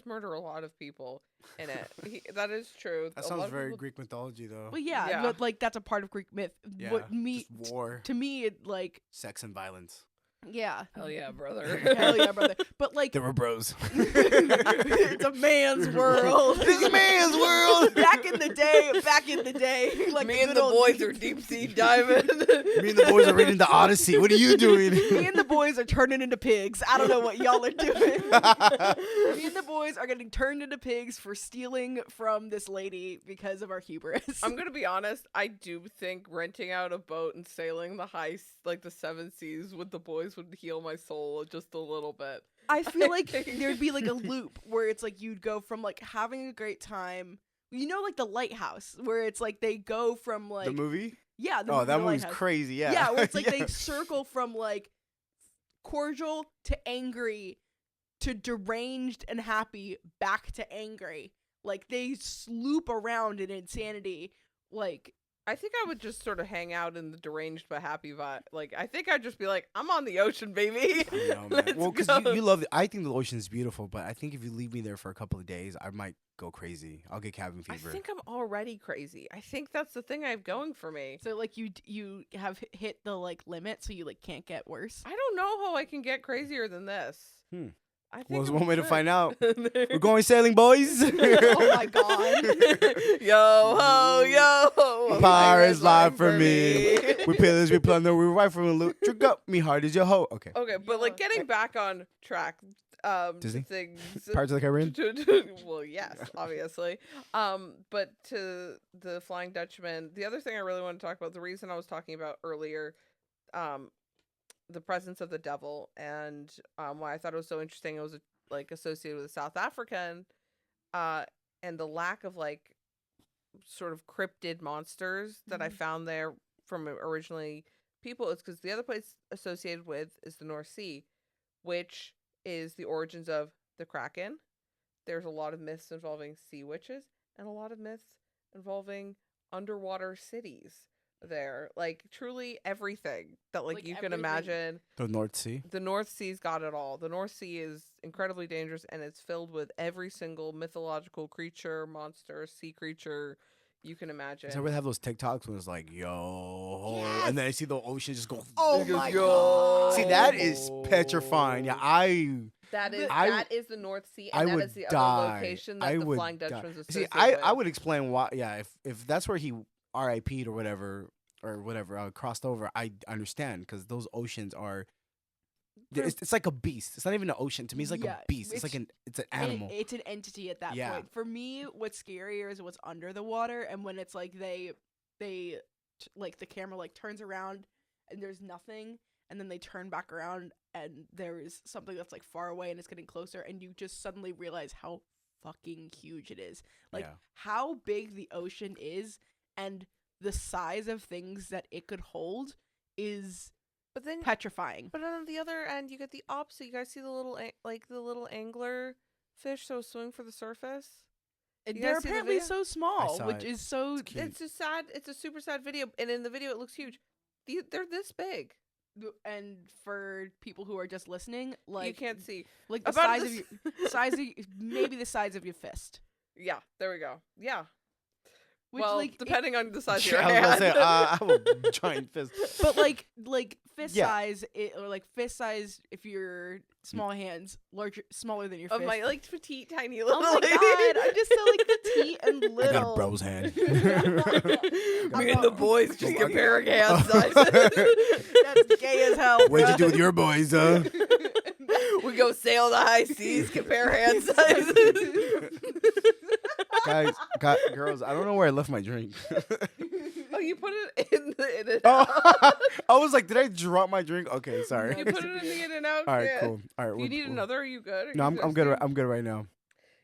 murder a lot of people in it. That is true. That A lot sounds of very people- Greek mythology, though. But yeah, Yeah. but that's a part of Greek myth. Yeah, What just war, to me it sex, and violence. Yeah. Hell yeah, brother. Hell yeah, brother. But like, They were bros. it's a man's world. It's a man's world. Back in the day, like Me the and good the old boys days. are deep sea diving. Me and the boys are reading the Odyssey. What are you doing? Me and the boys are turning into pigs. I don't know what y'all are doing. Me and the boys are getting turned into pigs for stealing from this lady because of our hubris. I'm gonna be honest. I do think renting out a boat and sailing the 7 seas with the boys would heal my soul just a little bit. I feel like there'd be like a loop where it's like you'd go from like having a great time, like the Lighthouse, where it's like they go from like The movie? yeah, Oh, that the movie's Lighthouse. crazy. Yeah. Yeah, where it's like Yeah. they circle from like cordial to angry to deranged and happy back to angry. Like they loop around in insanity. Like I think I would just sort of hang out in the deranged but happy vibe. Like, I think I'd just be like, I'm on the ocean, baby. I know, man. Let's Well, because go. you love it. I think the ocean is beautiful, but I think if you leave me there for a couple of days, I might go crazy. I'll get cabin I fever. think I'm already crazy. I think that's the thing I have going for me. so like you have hit the like limit, so you like can't get worse. I don't know how I can get crazier than this. Hmm. I think Well, there's I'm one way to good. find out. We're going sailing, boys. Oh my god. Yo ho yo. A pirate's life for me. We pillage, we plunder, we rifle from loot. Trick up, me hard as your hoe. Okay. Okay, but like getting back on track, Disney? things. Pirates of the Caribbean? Well, yes, obviously. But to the Flying Dutchman, the other thing I really want to talk about, the reason I was talking about earlier, the presence of the devil, and why I thought it was so interesting, it was like associated with a South African, and the lack of like sort of cryptid monsters that I Mhm. found there from originally people. It's because the other place associated with is the North Sea, which is the origins of the Kraken. There's a lot of myths involving sea witches and a lot of myths involving underwater cities there. Like truly everything that like Like, you can everything. imagine. The North Sea. The North Sea's got it all. The North Sea is incredibly dangerous and it's filled with every single mythological creature, monster, sea creature you can imagine. Is that where they have those TikToks when it's like, yo, Yes. and then I see the ocean just go. Oh He goes, my "Yo." god. See, that is petrifying. Yeah, That is I- that is the North Sea, I and that would is the die. other location that I the would Flying die. Dutchman's See, associated I with. would explain why. Yeah, if that's where he RIP'd or whatever crossed over, I understand because those oceans are. It's like a beast. It's not even an ocean to me. It's like Yeah, a beast. It's like it's an animal. It's an entity at that Yeah. point. For me, what's scarier is what's under the water, and when it's like they like the camera like turns around and there's nothing, and then they turn back around and there's something that's like far away and it's getting closer, and you just suddenly realize how fucking huge it is. Like Yeah. how big the ocean is and the size of things that it could hold is But then, petrifying. but on the other end, you get the opposite. You guys see the little the little angler fish that was swimming for the surface. You They're guys see the apparently video? so small, saw which it. is so Cute. It's a sad. It's a super sad video, and in the video, it looks huge. They're this big. and for people who are just listening, like you can't see. like the About size this- of your maybe the size of your fist. Yeah, there we go. Yeah. Which well, like depending on the size of your I was hand. gonna say, I have a giant fist. but like fist Yeah. size or like fist size if you're small hands, smaller than your of fist. my like petite tiny little. oh my god, I'm just so like petite and I little. got a bro's hand. Me and the boys just Oh my comparing hand sizes. That's gay as hell. What'd you bruh. do with your boys, We go sail the high seas, compare hand sizes. guys, girls? I don't know where I left my drink. Oh, you put it in the in and Oh, out. I was like, did I drop my drink? Okay, sorry. You put it in the in and out. All right, yeah. cool. All right, Do you need another? Are you good? Are No, you I'm good. thirsty? I'm good right now.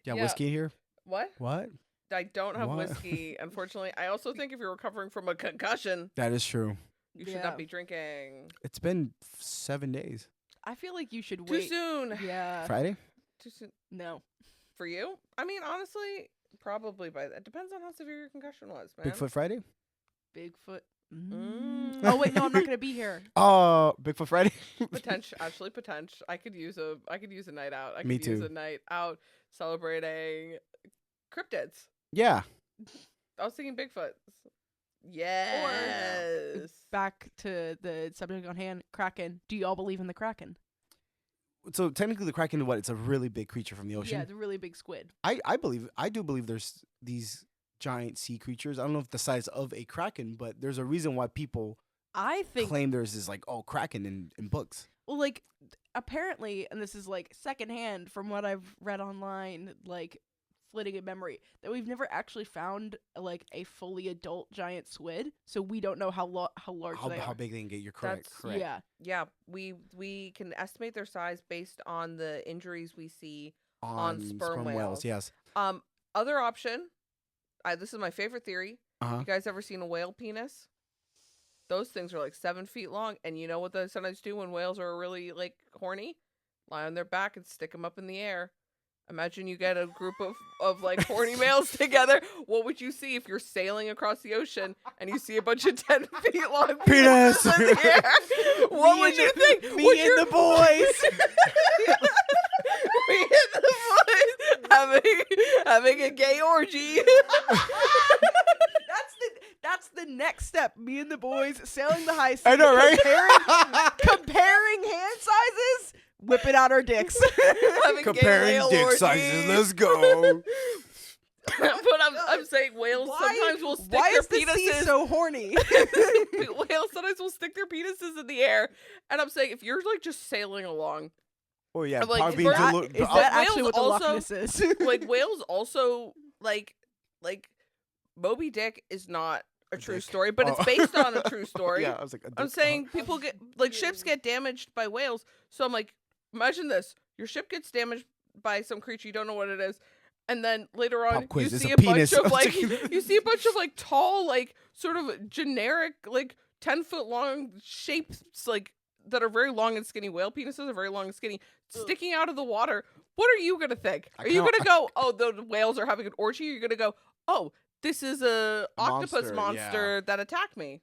Yeah, Yeah. whiskey here. What? What? I don't have What? whiskey, unfortunately. I also think if you're recovering from a concussion, That is true. you should Yeah. not be drinking. It's been 7 days. I feel like you should Too wait. soon. Yeah. Friday. Too soon. No. For you? I mean, honestly, probably by that. Depends on how severe your concussion was, man. Bigfoot Friday. Bigfoot. Mm. Oh wait, no, I'm not gonna be here. Oh, Bigfoot Friday. Potential, actually, potential. I could use a night out. I could Me use too. a night out celebrating cryptids. Yeah. I was thinking Bigfoot. Yes. Back to the subject on hand, Kraken. Do y'all believe in the Kraken? So technically, the Kraken, what? It's a really big creature from the ocean. Yeah, it's a really big squid. I do believe there's these giant sea creatures. I don't know if the size of a Kraken, but there's a reason why people I think claim there's this like Kraken in books. well, like apparently, and this is like secondhand from what I've read online, like flitting in memory, that we've never actually found like a fully adult giant squid, so we don't know how large they How are. big they can get. You're correct. That's- Correct. Yeah, Yeah, we can estimate their size based on the injuries we see. On sperm whales. Yes. Other option, this is my favorite theory. Uh-huh. You guys ever seen a whale penis? Those things are like 7 feet long, and you know what they sometimes do when whales are really like horny? Lie on their back and stick them up in the air. Imagine you get a group of like horny males together. What would you see if you're sailing across the ocean and you see a bunch of 10 feet long Penis! penises in the air? What would you think? Me Would and your- the boys. Me and the boys having a gay orgy. That's the next step. Me and the boys sailing the high seas. I know, right? Comparing hand sizes, whipping out our dicks. Having gay Comparing whale dick orgies. sizes. Let's go. But I'm saying whales sometimes will stick Why their is the sea penises. so horny? Whales sometimes will stick their penises in the air, and I'm saying if you're like just sailing along, Oh yeah, I'm like, probably is being that- delu- Is uh, that actually whales what the Loch also- Ness is? like whales also like Moby Dick is not a A true dick. story, but Oh. it's based on a true story. Yeah, I was like, a I'm dick- saying people get like ships get damaged by whales. So I'm like, imagine this: your ship gets damaged by some creature you don't know what it is, and then later on Pop quiz, you it's see a a bunch penis. of like you see a bunch of like tall, like sort of generic, like 10-foot long shapes, like that are very long and skinny. Whale penises are very long and skinny, sticking out of the water. What are you gonna think? I Are you can't- gonna go, oh, the whales are having an orgy? Or you're gonna go, oh, this is a octopus monster, monster that attacked me.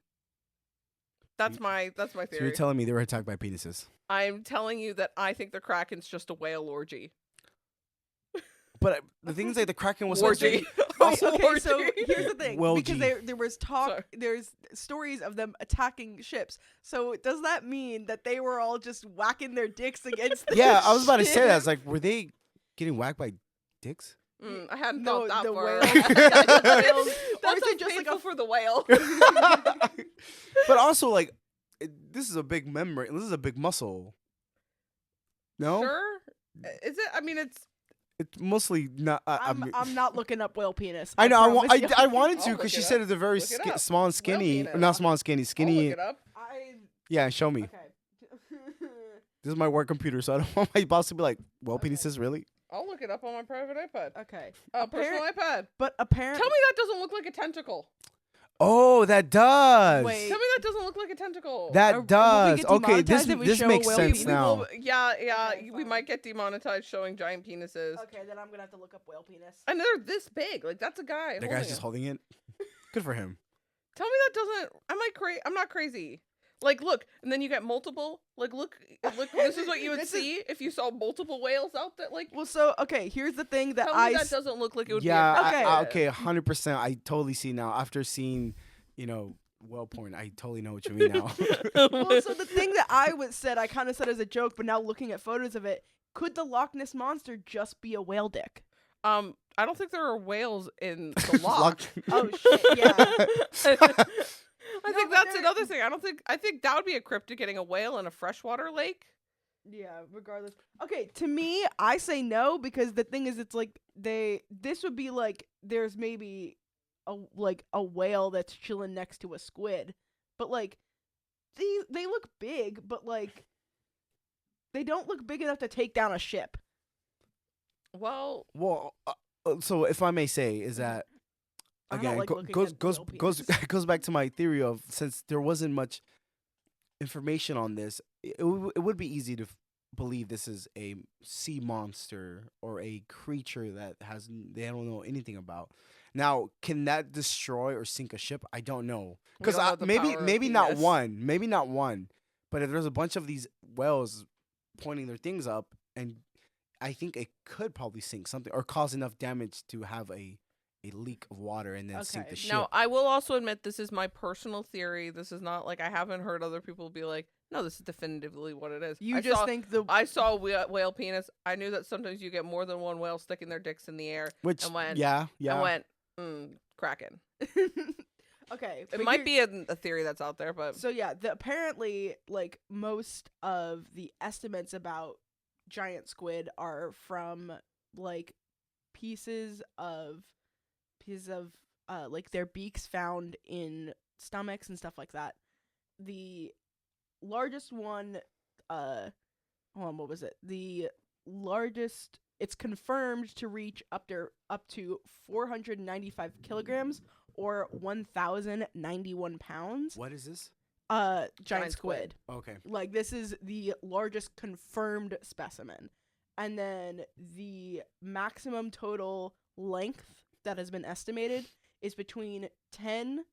That's my So you're theory. telling me they were attacked by penises? I'm telling you that I think the Kraken's just a whale orgy. But the thing is, like, the Kraken was Orgy. Okay, so Orgy. here's the thing. Well, because gee. there was Sorry. there's stories of them attacking ships. So does that mean that they were all just whacking their dicks against the Yeah, I was about to say that. ship? It's like, were they getting whacked by dicks? I hadn't No, thought that the far. whale- That's Or is it just like painful a- for the whale. But also, like, this is a big memory. This is a big muscle. No, Sure. Is it? I mean, it's. it's mostly not. I'm not looking up whale penis. I know. promise you. I wanted I'll to look because she it said up. it's a very Look it up. small and skinny. penis. Not small and skinny. I'll Skinny. look it up. Yeah, show me. Okay. This is my work computer, so I don't want my boss to be like, "Well, penises, really?" I'll look it up on my private iPad. Okay. Personal iPad. But apparently, Tell me that doesn't look like a tentacle. Oh, that does. Wait. Tell me that doesn't look like a tentacle. That Will we does. get Okay, this demonetized if we this show makes whale sense penis? now. Yeah, Okay, we fine. might get demonetized showing giant penises. Okay, then I'm gonna have to look up whale penis. And they're this big. Like that's a guy. The guy's just holding it. Good for him. Tell me that doesn't. I'm not crazy. Like, look, and then you get multiple. Like, look. This is what you would This is- see if you saw multiple whales out there. Like, Well, so okay, here's the thing that tell me I that doesn't look like it would Yeah. be. Okay. Okay. 100%. I totally see now. After seeing, whale porn, I totally know what you mean now. well, so the thing that I kind of said as a joke, but now looking at photos of it, could the Loch Ness monster just be a whale dick? I don't think there are whales in the loch. Oh shit, yeah. I No, think but that's there- another thing. I think that would be a cryptid getting a whale in a freshwater lake. Yeah, regardless. Okay, to me, I say no because the thing is, it's like this would be like there's maybe a whale that's chilling next to a squid, but like they look big, but like they don't look big enough to take down a ship. Well, Well, so if I may say, is that I don't again like go- looking goes at goes whale goes penises. goes back to my theory of since there wasn't much information on this, it would be easy to believe this is a sea monster or a creature that they don't know anything about. Now, can that destroy or sink a ship? I don't know We because don't know the maybe power of maybe not penis. one, but if there's a bunch of these whales pointing their things up, and I think it could probably sink something or cause enough damage to have a a leak of water and then sink Okay. the ship. Now, I will also admit this is my personal theory. This is not like I haven't heard other people be like, no, this is definitively what it is. You I just saw, think the I saw a whale penis. I knew that sometimes you get more than one whale sticking their dicks in the air. Which, and went, yeah. And went, Kraken. Okay. It but might be a theory that's out there, but So yeah, apparently like most of the estimates about giant squid are from like pieces of like their beaks found in stomachs and stuff like that. The largest one hold on, what was it? The largest, it's confirmed to reach up to 495 kilograms or 1,091 pounds. What is this? Giant squid. Okay. Like, this is the largest confirmed specimen. And then the maximum total length that has been estimated is between 10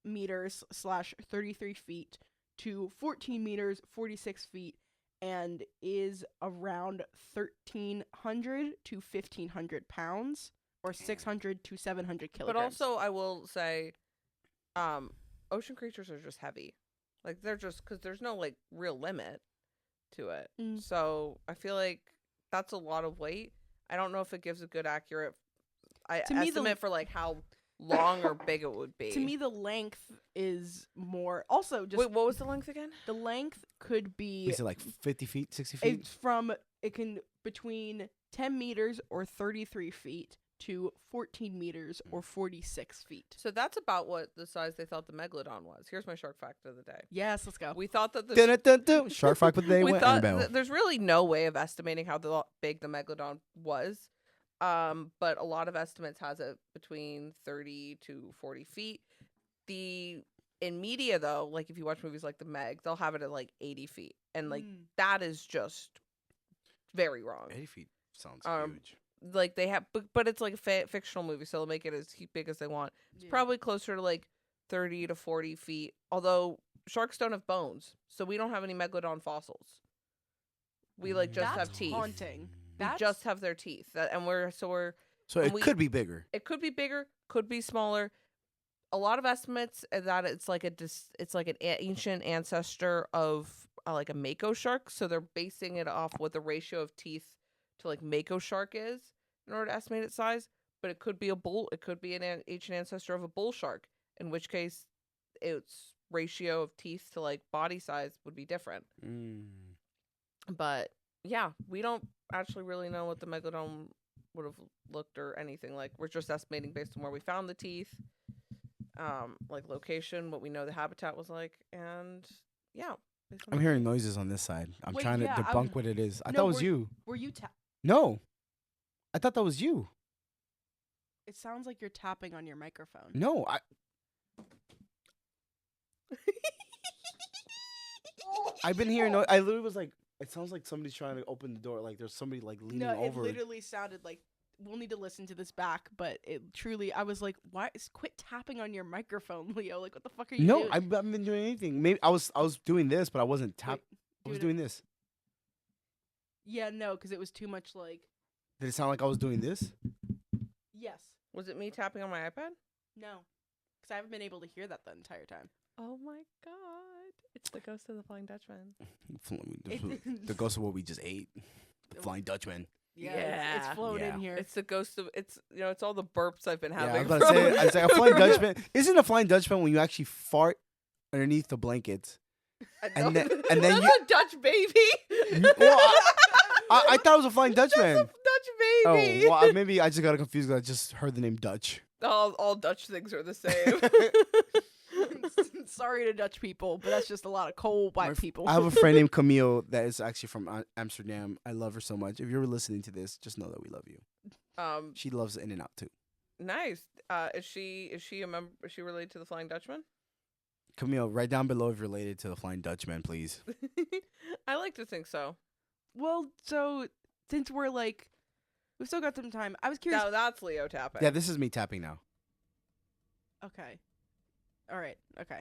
meters / 33 feet to 14 meters, 46 feet, and is around 1,300 to 1,500 pounds, or 600 to 700 kilograms. But also, I will say, ocean creatures are just heavy. Like, they're just, because there's no, like, real limit to it. Mm. So, I feel like that's a lot of weight. I don't know if it gives a good, accurate estimate for, like, how long or big it would be. To me, the length is more. Also, just Wait, what was the length again? the length could be. Is it like 50 feet, 60 feet? It's it can between 10 meters or 33 feet to 14 meters or 46 feet. So that's about what the size they thought the megalodon was. Here's my shark fact of the day. Yes, let's go. We thought that the Dun-dun-dun-dun. Shark fact with the we day. thought Annabelle. there's really no way of estimating how big the megalodon was. But a lot of estimates has it between 30 to 40 feet. In media though, like if you watch movies like The Meg, they'll have it at like 80 feet, and like that is just very wrong. 80 feet sounds huge. Like they have, but it's like a fictional movie, so they'll make it as big as they want. It's probably closer to like 30 to 40 feet. Although sharks don't have bones, so we don't have any megalodon fossils. We like just That's have teeth. haunting. We just have their teeth, So it could be bigger. It could be bigger, could be smaller. A lot of estimates are that it's like an ancient ancestor of like a mako shark. So they're basing it off what the ratio of teeth to like mako shark is in order to estimate its size. But it could be a bull. It could be an ancient ancestor of a bull shark. In which case, its ratio of teeth to like body size would be different. But yeah, we don't actually really know what the megalodon would have looked or anything like. We're just estimating based on where we found the teeth, like location, what we know the habitat was like, and yeah. I'm hearing noises on this side. I'm Wait, trying to yeah, debunk what it is. I No, thought it was you. Were you No. I thought that was you. It sounds like you're tapping on your microphone. No, I've been hearing. I literally was like, it sounds like somebody's trying to open the door. Like there's somebody like leaning No, over. it literally sounded like. We'll need to listen to this back, but it truly. I was like, "Why? Quit tapping on your microphone, Leo! Like, what the fuck are you doing?" No, I haven't been doing anything. Maybe I was doing this, but I wasn't I was doing this. Yeah, no, because it was too much. Like, Did it sound like I was doing this? yes, Was it me tapping on my iPad? no, because I haven't been able to hear that the entire time. Oh my god. It's the ghost of the Flying Dutchman. The ghost of what we just ate. The Flying Dutchman. Yeah, it's flown in here. It's the ghost of it's all the burps I've been Yeah, I having. was about to say, I was like, a Flying Dutchman. Isn't a Flying Dutchman when you actually fart underneath the blankets? And then That's you, a Dutch baby. well, I thought it was a Flying Dutchman. Dutch baby. Oh, well, maybe I just got confused because I just heard the name Dutch. All Dutch things are the same. Sorry to Dutch people, but that's just a lot of cold white people. I have a friend named Camille that is actually from Amsterdam. I love her so much. If you're listening to this, just know that we love you. She loves In-N-Out too. Nice. Is she a member? Is she related to the Flying Dutchman? Camille, write down below if you're related to the Flying Dutchman, please. I like to think so. Well, so since we've still got some time. I was curious. No, that's Leo tapping. Yeah, this is me tapping now. Okay. All right. Okay.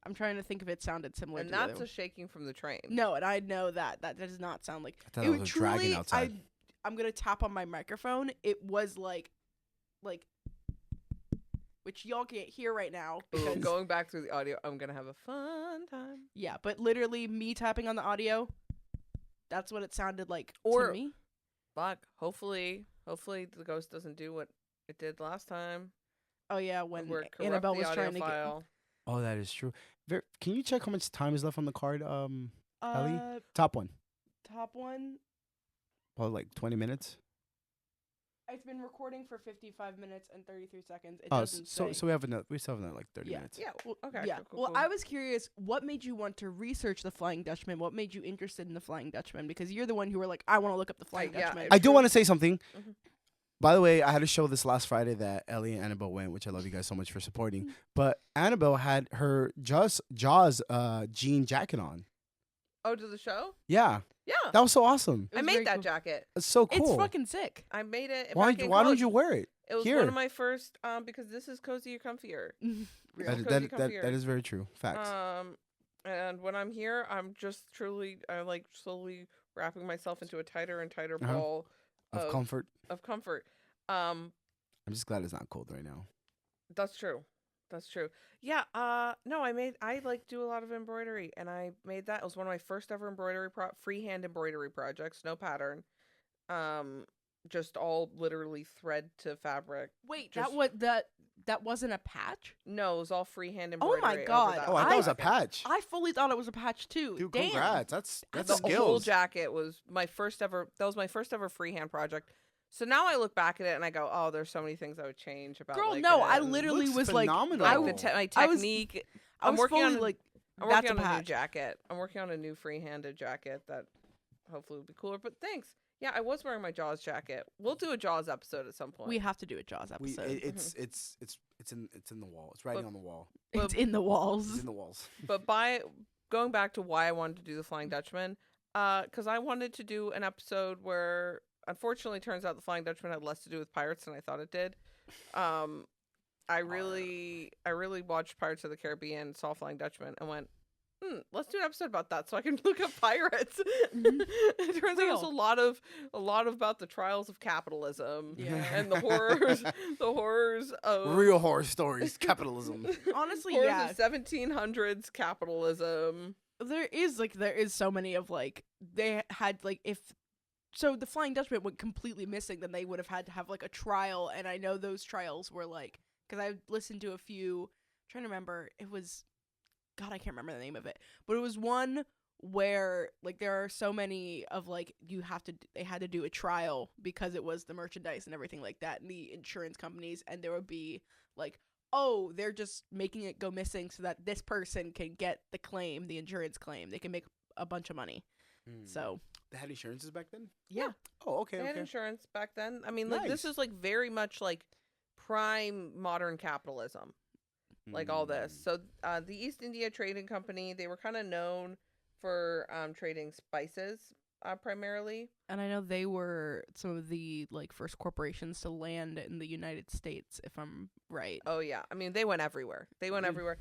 I'm trying to think if it sounded similar. And to the other that's one. a shaking from the train. No, and I know that does not sound like. I thought it was a dragon outside. I'm gonna tap on my microphone. It was like which y'all can't hear right now Ooh, because going back through the audio, I'm gonna have a fun time. yeah, but literally me tapping on the audio, that's what it sounded like Or- to me. Fuck. Hopefully the ghost doesn't do what it did last time. Oh yeah, when where it corrupt Annabelle the was audio trying to file. Oh, that is true. Can you check how much time is left on the card, Ellie? get Top one. top one. Probably like 20 minutes. It's been recording for 55 minutes and 33 seconds. It Oh, doesn't say. so we still have another like 30 Yeah. minutes. Yeah. Well, Okay. yeah. Cool, Well, cool. I was curious, what made you want to research the Flying Dutchman? What made you interested in the Flying Dutchman? Because you're the one who were like, I want to look up the Flying yeah, Dutchman. I do True. want to say something. Mhm. By the way, I had a show this last Friday that Ellie and Annabelle went, which I love you guys so much for supporting. But Annabelle had her Jaws jean jacket on. Oh, to the show? Yeah, Yeah. that was so awesome. It I was made very that cool. jacket. It's so cool. It's fucking sick. I made it. Why back in don't college. you wear it? It was Here. one of my first. Because this is cozier, comfier. Real. Cozy, That comfier. is very true. Facts. And when I'm here, I'm just truly, I'm like slowly wrapping myself into a tighter and tighter Uh-huh. ball Of comfort. of comfort. Um, I'm just glad it's not cold right now. That's true. That's true. Yeah. No, I like do a lot of embroidery, and I made that. It was one of my first ever freehand embroidery projects. No pattern. Just all literally thread to fabric. Wait, Just- that wasn't a patch? No, it was all freehand Oh embroidery. my over God. that Oh, I thought it was a jacket. patch. I fully thought it was a patch too. Dude, Damn. congrats. That's The skills. whole jacket was my first ever. That was my first ever freehand project. So now I look back at it and I go, "Oh, there's so many things I would change about." Girl, like, no, it I and, literally Looks was phenomenal. like, like my I was- technique. I I'm was working fully on- like, I'm that's working a on a new patch. jacket. I'm working on a new free-handed jacket that hopefully will be cooler. But thanks. Yeah, I was wearing my Jaws jacket. We'll do a Jaws episode at some point. We have to do a Jaws We, episode. it's in the wall. It's writing But- on the wall. It's in the walls. It's in the walls. But going back to why I wanted to do the Flying Dutchman, because I wanted to do an episode where, unfortunately, turns out the Flying Dutchman had less to do with pirates than I thought it did. I really watched Pirates of the Caribbean, saw Flying Dutchman, and went, let's do an episode about that so I can look up pirates. It turns out it's a lot about the trials of capitalism Yeah. and the horrors of Real horror stories. Capitalism. Honestly, horrors yeah. of 1700s capitalism. There is so many of like they had like if so the Flying Dutchman went completely missing, then they would have had to have like a trial, and I know those trials were like because I listened to a few. I'm trying to remember, it was God, I can't remember the name of it, but it was one where like there are so many of like they had to do a trial because it was the merchandise and everything like that, and the insurance companies, and there would be like, oh, they're just making it go missing so that this person can get the insurance claim. They can make a bunch of money. So They had insurances back then? yeah. Oh, okay, They had okay. insurance back then. I mean, like this Nice. is like very much like prime modern capitalism. Like all this. So the East India Trading Company, they were kind of known for trading spices primarily. And I know they were some of the like first corporations to land in the United States, if I'm right. Oh yeah, I mean they went everywhere. They went Mm. everywhere.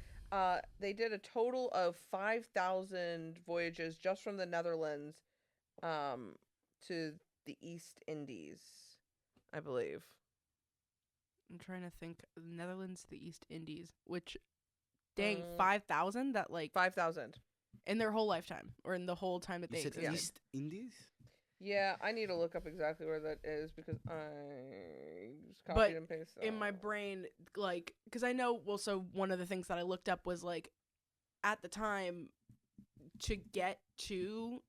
They did a total of 5,000 voyages just from the Netherlands to the East Indies, I believe. I'm trying to think. Netherlands, the East Indies, which, dang, Mm. 5,000? That like 5,000. in their whole lifetime, or in the whole time that You they said existed. East Indies? Yeah, I need to look up exactly where that is because I just copied But and pasted. In my brain, like, because I know, well, so one of the things that I looked up was like, at the time, to get to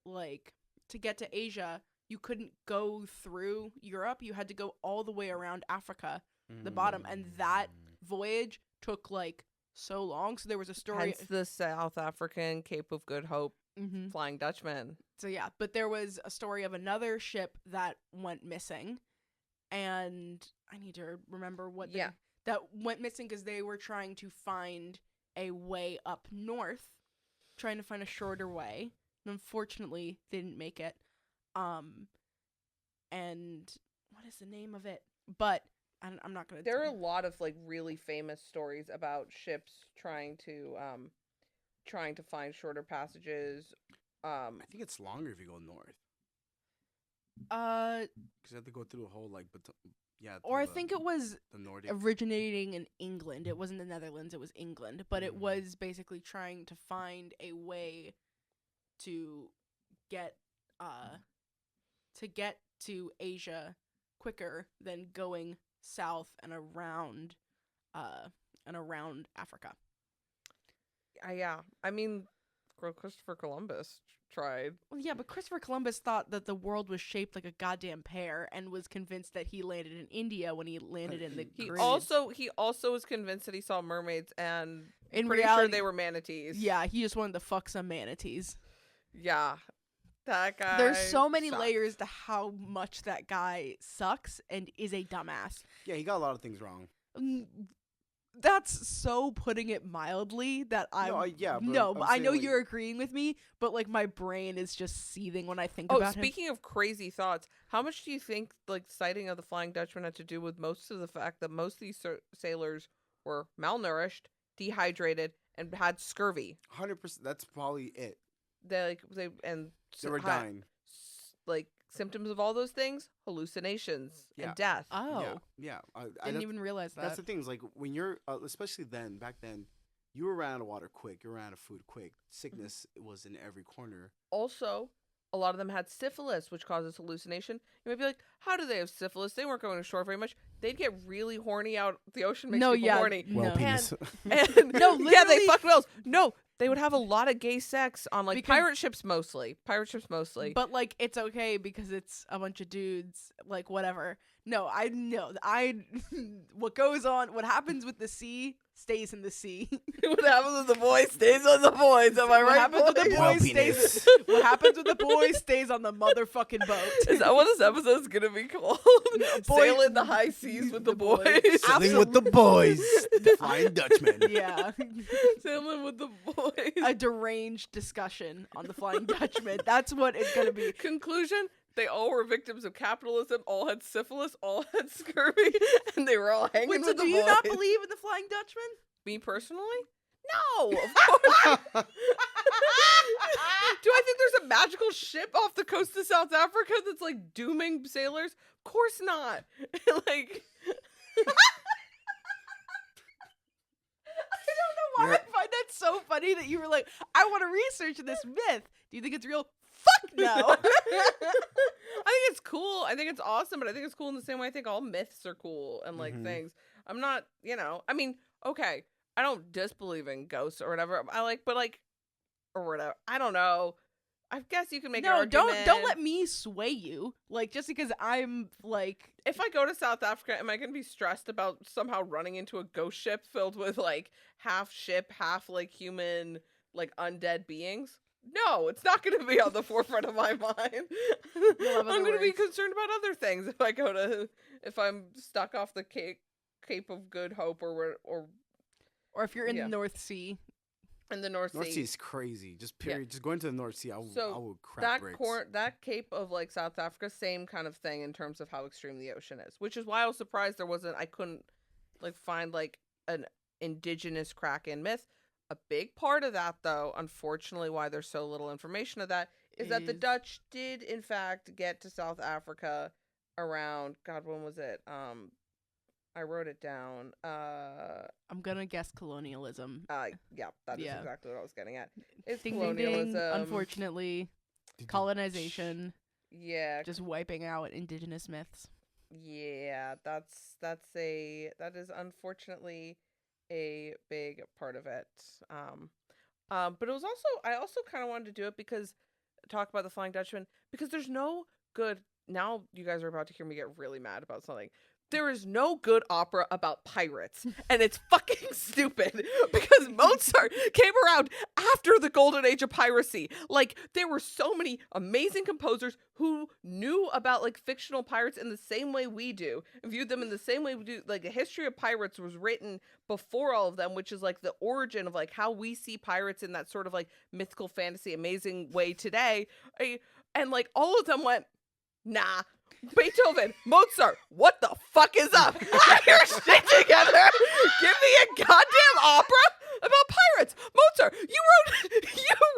Asia, you couldn't go through Europe. You had to go all the way around Africa, the bottom, and that voyage took like so long. So there was a story. Hence the South African Cape of Good Hope Mhm. Flying Dutchman. So yeah, but there was a story of another ship that went missing, and I need to remember what Yeah. that went missing because they were trying to find a way up north, trying to find a shorter way. And unfortunately, they didn't make it. And what is the name of it? But I'm not gonna. There are a lot of like really famous stories about ships trying to find shorter passages. I think it's longer if you go north. Uh, Because you have to go through a whole, like, Yeah. Or I through think it was the Nordic. originating in England. It wasn't the Netherlands, it was England. But it Mhm. was basically trying to find a way to get to Asia quicker than going south and around Africa. Yeah. I mean, Christopher Columbus tried. Well, yeah, but Christopher Columbus thought that the world was shaped like a goddamn pear and was convinced that he landed in India when he landed in the He Caribbean. also was convinced that he saw mermaids, and In pretty reality, sure they were manatees. yeah, he just wanted to fuck some manatees. Yeah. That guy. There's so many sucks. layers to how much that guy sucks and is a dumbass. Yeah, he got a lot of things wrong. That's so putting it mildly that I'm yeah, but no, I'm but I saying, know like- you're agreeing with me, but like my brain is just seething when I think Oh, about him. speaking of crazy thoughts, how much do you think like the sighting of the Flying Dutchman had to do with most of the fact that most of these sailors were malnourished, dehydrated, and had scurvy? 100%. That's probably it. They They were had, dying. like symptoms of all those things, hallucinations Yeah. and death. Oh, Yeah. didn't even realize that. That's the thing. Is like when you're, especially back then, you were out of water quick. You were out of food quick. Sickness was in every corner. Also, a lot of them had syphilis, which causes hallucination. You might be like, how do they have syphilis? They weren't going ashore very much. They'd get really horny out. The ocean makes people horny. no. penis. And No, yeah, they literally- fuck whales. No, they would have a lot of gay sex on like Because- pirate ships mostly. But like it's okay because it's a bunch of dudes, like whatever. No, I know. What happens with the sea stays in the sea. What happens with the boys stays on the boys. Am I What right? happens with the boys? Well, boys stays penis. what happens with the boys stays on the motherfucking boat. Is that what this episode's gonna be called? boy- Sailing the high seas with the boys. Sailing with the boys. The Flying Dutchman. Yeah. Sailing with the boys. A deranged discussion on the Flying Dutchman. That's what it's gonna be. Conclusion: they all were victims of capitalism. All had syphilis. All had scurvy, and they were all hanging Wait, so with the do boys. you not believe in the Flying Dutchman? Me personally? No, of course. Do I think there's a magical ship off the coast of South Africa that's like dooming sailors? Of course not. Like, I don't know why You're- I find that so funny that you were like, I want to research this myth. Do you think it's real? Fuck no. I think it's cool. I think it's awesome, but I think it's cool in the same way I think all myths are cool and like Mhm. things. I'm not, I mean, okay, I don't disbelieve in ghosts or whatever. I like, but like, or whatever. I don't know. I guess you can make an No, argument. don't let me sway you. Like just because I'm like If I go to South Africa, am I going to be stressed about somehow running into a ghost ship filled with like half ship, half like human, like undead beings? No, it's not going to be on the forefront of my mind. You'll have I'm other going to be worries. concerned about other things if I'm stuck off the Cape of Good Hope or or if you're in Yeah. the North Sea. in the North North Sea. Sea is crazy. Just Yeah. period. Just going to the North Sea, I So would crap that bricks. that Cape of like South Africa, same kind of thing in terms of how extreme the ocean is, which is why I was surprised I couldn't like find like an indigenous Kraken myth. A big part of that, though, unfortunately, why there's so little information of that is that the Is- Dutch did in fact get to South Africa around when was it? I wrote it down. I'm gonna guess colonialism. Yeah, that is Yeah. exactly what I was getting at. It's Ding ding colonialism. ding. Unfortunately, colonization, Yeah, just wiping out indigenous myths. yeah, that is unfortunately a big part of it. But it was also I also kind of wanted to do it because talk about the Flying Dutchman because there's no good. Now you guys are about to hear me get really mad about something. There is no good opera about pirates, and it's fucking stupid because Mozart came around after the golden age of piracy. Like, there were so many amazing composers who knew about, like, fictional pirates in the same way we do, and viewed them in the same way we do. Like, the history of pirates was written before all of them, which is, like, the origin of, like, how we see pirates in that sort of, like, mythical fantasy amazing way today. And, like, all of them went, nah. Beethoven, Mozart, what the fuck is up? Get your shit together. Give me a goddamn opera about pirates. Mozart, you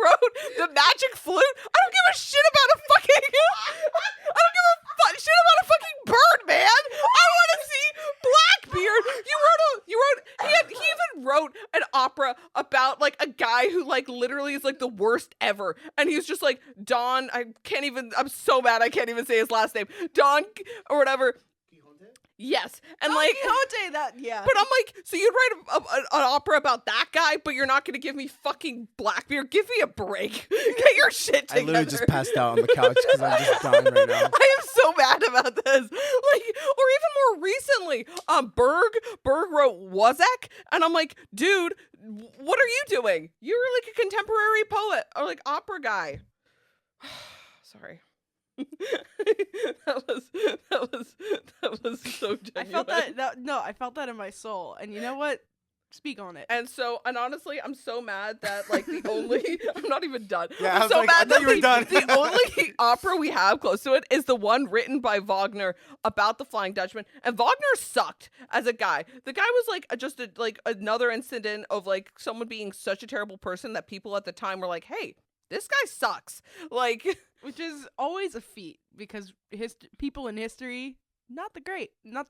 wrote the magic flute. I don't give a shit about a fucking. I don't give a shit about a fucking bird, man. I want to like literally is like the worst ever. And he's just like, Don, I'm so mad I can't even say his last name. Don or whatever. Yes. And Don like Quixote, that, yeah. But I'm like, so you'd write an opera about that guy, but you're not going to give me fucking Blackbeard? Give me a break. Get your shit together. I literally just passed out on the couch because I'm just dying right now. I am so mad about this. Like, or even more recently, Berg wrote Wozzeck, and I'm like, dude, what are you doing? You're like a contemporary poet or like opera guy. Sorry. that was so genuine. I felt that in my soul. And you know what? Speak on it. And honestly, I'm so mad that like I'm not even done. Yeah, I'm I was so like, mad I thought that you were done. the only opera we have close to it is the one written by Wagner about the Flying Dutchman. And Wagner sucked as a guy. The guy was like like another incident of like someone being such a terrible person that people at the time were like, hey, this guy sucks. Like, which is always a feat because people in history, not the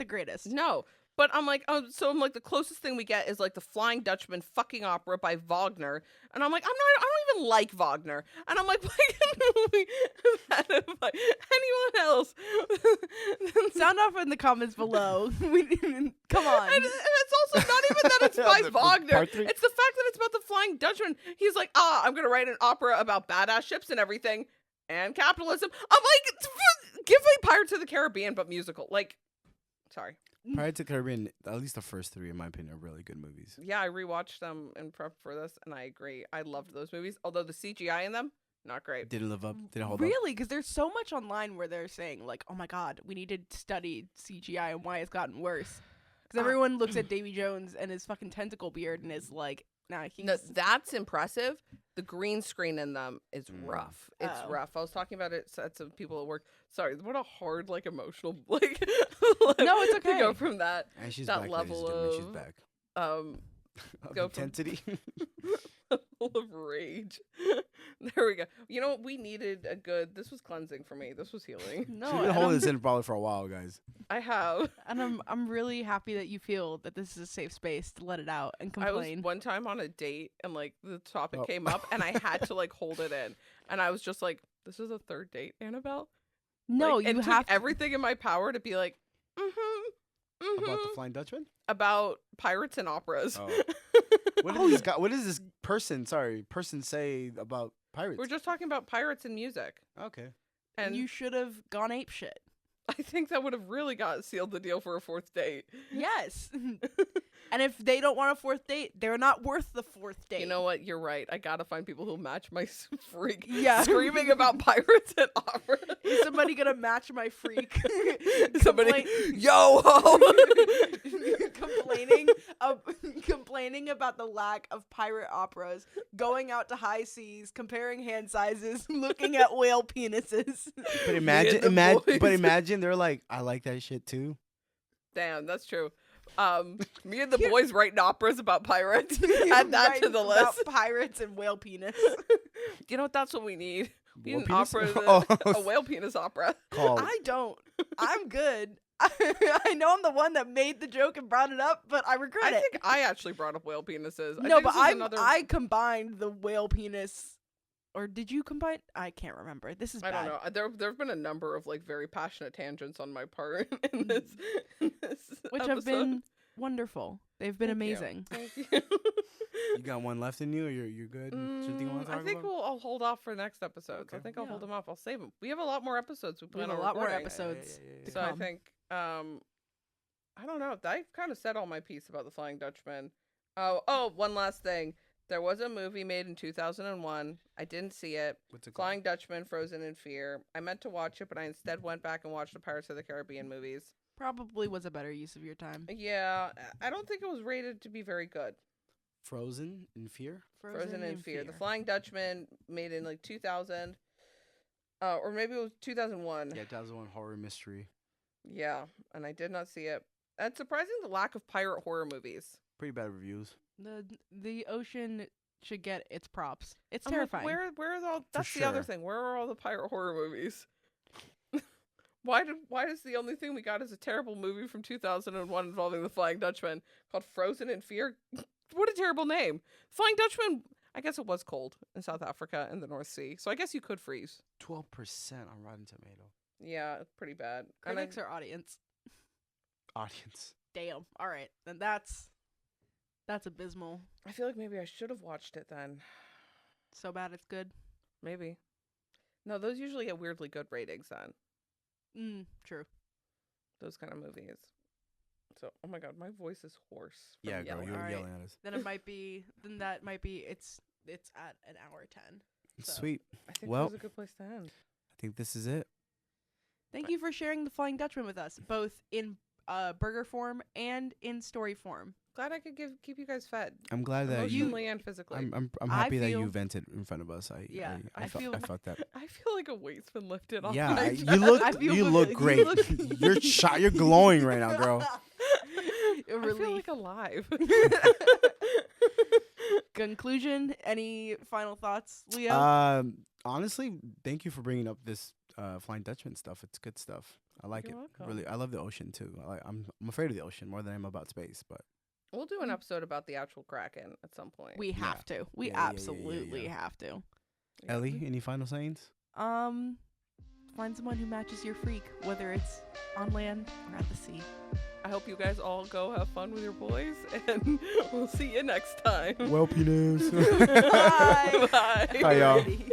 greatest. No. But I'm like, the closest thing we get is like the Flying Dutchman fucking opera by Wagner. And I'm like, I don't even like Wagner. And I'm like, why can't we have that by anyone else? Sound off in the comments below. Come on. And it's also not even that it's by Wagner. It's the fact that it's about the Flying Dutchman. He's like, I'm going to write an opera about badass ships and everything and capitalism. I'm like, give me Pirates of the Caribbean, but musical. Like, sorry. Pirates of the Caribbean, at least the first three, in my opinion, are really good movies. Yeah, I rewatched them in prep for this, and I agree. I loved those movies, although the CGI in them, not great. Didn't live up. Didn't hold up. Really? Because there's so much online where they're saying, like, oh my god, we need to study CGI and why it's gotten worse. Because everyone looks at Davy Jones and his fucking tentacle beard and is like, nah, No, that's impressive. The green screen in them is rough. It's Oh. rough. I was talking about it to some people at work. Sorry, what a hard, like, emotional, like, No, it's to okay. go from that. And she's that back, level ladies and gentlemen. She's back. Of go from- intensity. full of rage. There we go. You know what? We needed this was cleansing for me. This was healing. No, She's been and holding I'm- this in probably for a while, guys. I have. And I'm really happy that you feel that this is a safe space to let it out and I was complain. one time on a date and like the topic Oh. came up and I had to like hold it in. And I was just like, this is a third date, Annabelle? No, Like, you it have took everything in my power to be like, About the Flying Dutchman? about pirates and operas. Oh. What does this person say about pirates? We're just talking about pirates and music. Okay. And you should have gone ape shit. I think that would have really sealed the deal for a fourth date. Yes. And if they don't want a fourth date, they're not worth the fourth date. You know what? You're right. I gotta find people who match my freak. Yeah. Screaming about pirates and opera. Is somebody gonna match my freak? Somebody, yo ho! complaining about the lack of pirate operas, going out to high seas, comparing hand sizes, looking at whale penises. But boys. imagine they're like, I like that shit too. Damn, that's true. Me and the boys writing operas about pirates. Add that Right, to the about list. pirates and whale penis. You know what? That's what we need. We Whale need an penis? opera, Oh. a whale penis opera. Called. I don't. I'm good. I know I'm the one that made the joke and brought it up, but I regret I it. think I actually brought up whale penises. I No, think but this is another... I combined the whale penis. Or did you combine? I can't remember. This is I bad. don't know. There've been a number of like very passionate tangents on my part in this Which episode. have been wonderful. They've been Thank you. amazing. Thank you. You got one left in you, or you're good? Something you want to I talk think about? I'll hold off for next episodes. I Okay. think I'll hold Yeah. them off. I'll save them. We have a lot more episodes we We plan have a on lot more recording. episodes. to So I come. think I don't know. I kind of said all my piece about the Flying Dutchman. Oh, one last thing. There was a movie made in 2001. I didn't see it. What's it called? Flying Dutchman, Frozen in Fear. I meant to watch it, but I instead went back and watched the Pirates of the Caribbean movies. Probably was a better use of your time. Yeah, I don't think it was rated to be very good. Frozen in Fear? Frozen in Fear. The Flying Dutchman, made in like 2000. Or maybe it was 2001. Yeah, 2001 horror mystery. Yeah, and I did not see it. And it's surprising the lack of pirate horror movies. Pretty bad reviews. The ocean should get its props. It's I'm like, terrifying. where are all? That's the other sure. thing. Where are all the pirate horror movies? Why is the only thing we got is a terrible movie from 2001 involving the Flying Dutchman called Frozen in Fear? What a terrible name. Flying Dutchman. I guess it was cold in South Africa and the North Sea, so I guess you could freeze. 12% on Rotten Tomato. Yeah, it's pretty bad. And Critics or audience? Audience. Damn. All right, then that's abysmal. I feel like maybe I should have watched it then. So bad it's good. Maybe. No, those usually get weirdly good ratings then. True. Those kind of movies. So, oh my god, my voice is hoarse. from Yeah, girl, yelling. you were Alright. yelling at us. Then it might be. Then that might be. It's at an hour 10. So. Sweet. I think Well- that was a good place to end. I think this is it. Thank you for sharing the Flying Dutchman with us, both in burger form and in story form. Glad I could keep you guys fed. I'm glad that you. Emotionally and physically. I'm I happy that feel- you vented in front of us. I I feel- felt that. I feel like a weight's been lifted off Yeah, my you chest. look I feel you good. look You great. look- You're shot. You're glowing right now, girl. A I feel relief. like alive. Conclusion. Any final thoughts, Leo? Honestly, thank you for bringing up this Flying Dutchman stuff. It's good stuff. I like You're it. welcome. Really, I love the ocean too. I'm afraid of the ocean more than I'm about space. But We'll do an episode about the actual Kraken at some point. we have to. We Yeah, yeah, absolutely yeah. have to. Yeah. Ellie, any final sayings? Find someone who matches your freak, whether it's on land or at the sea. I hope you guys all go have fun with your boys, and we'll see you next time. Well, penis. Bye. Bye. Bye, y'all. Alrighty.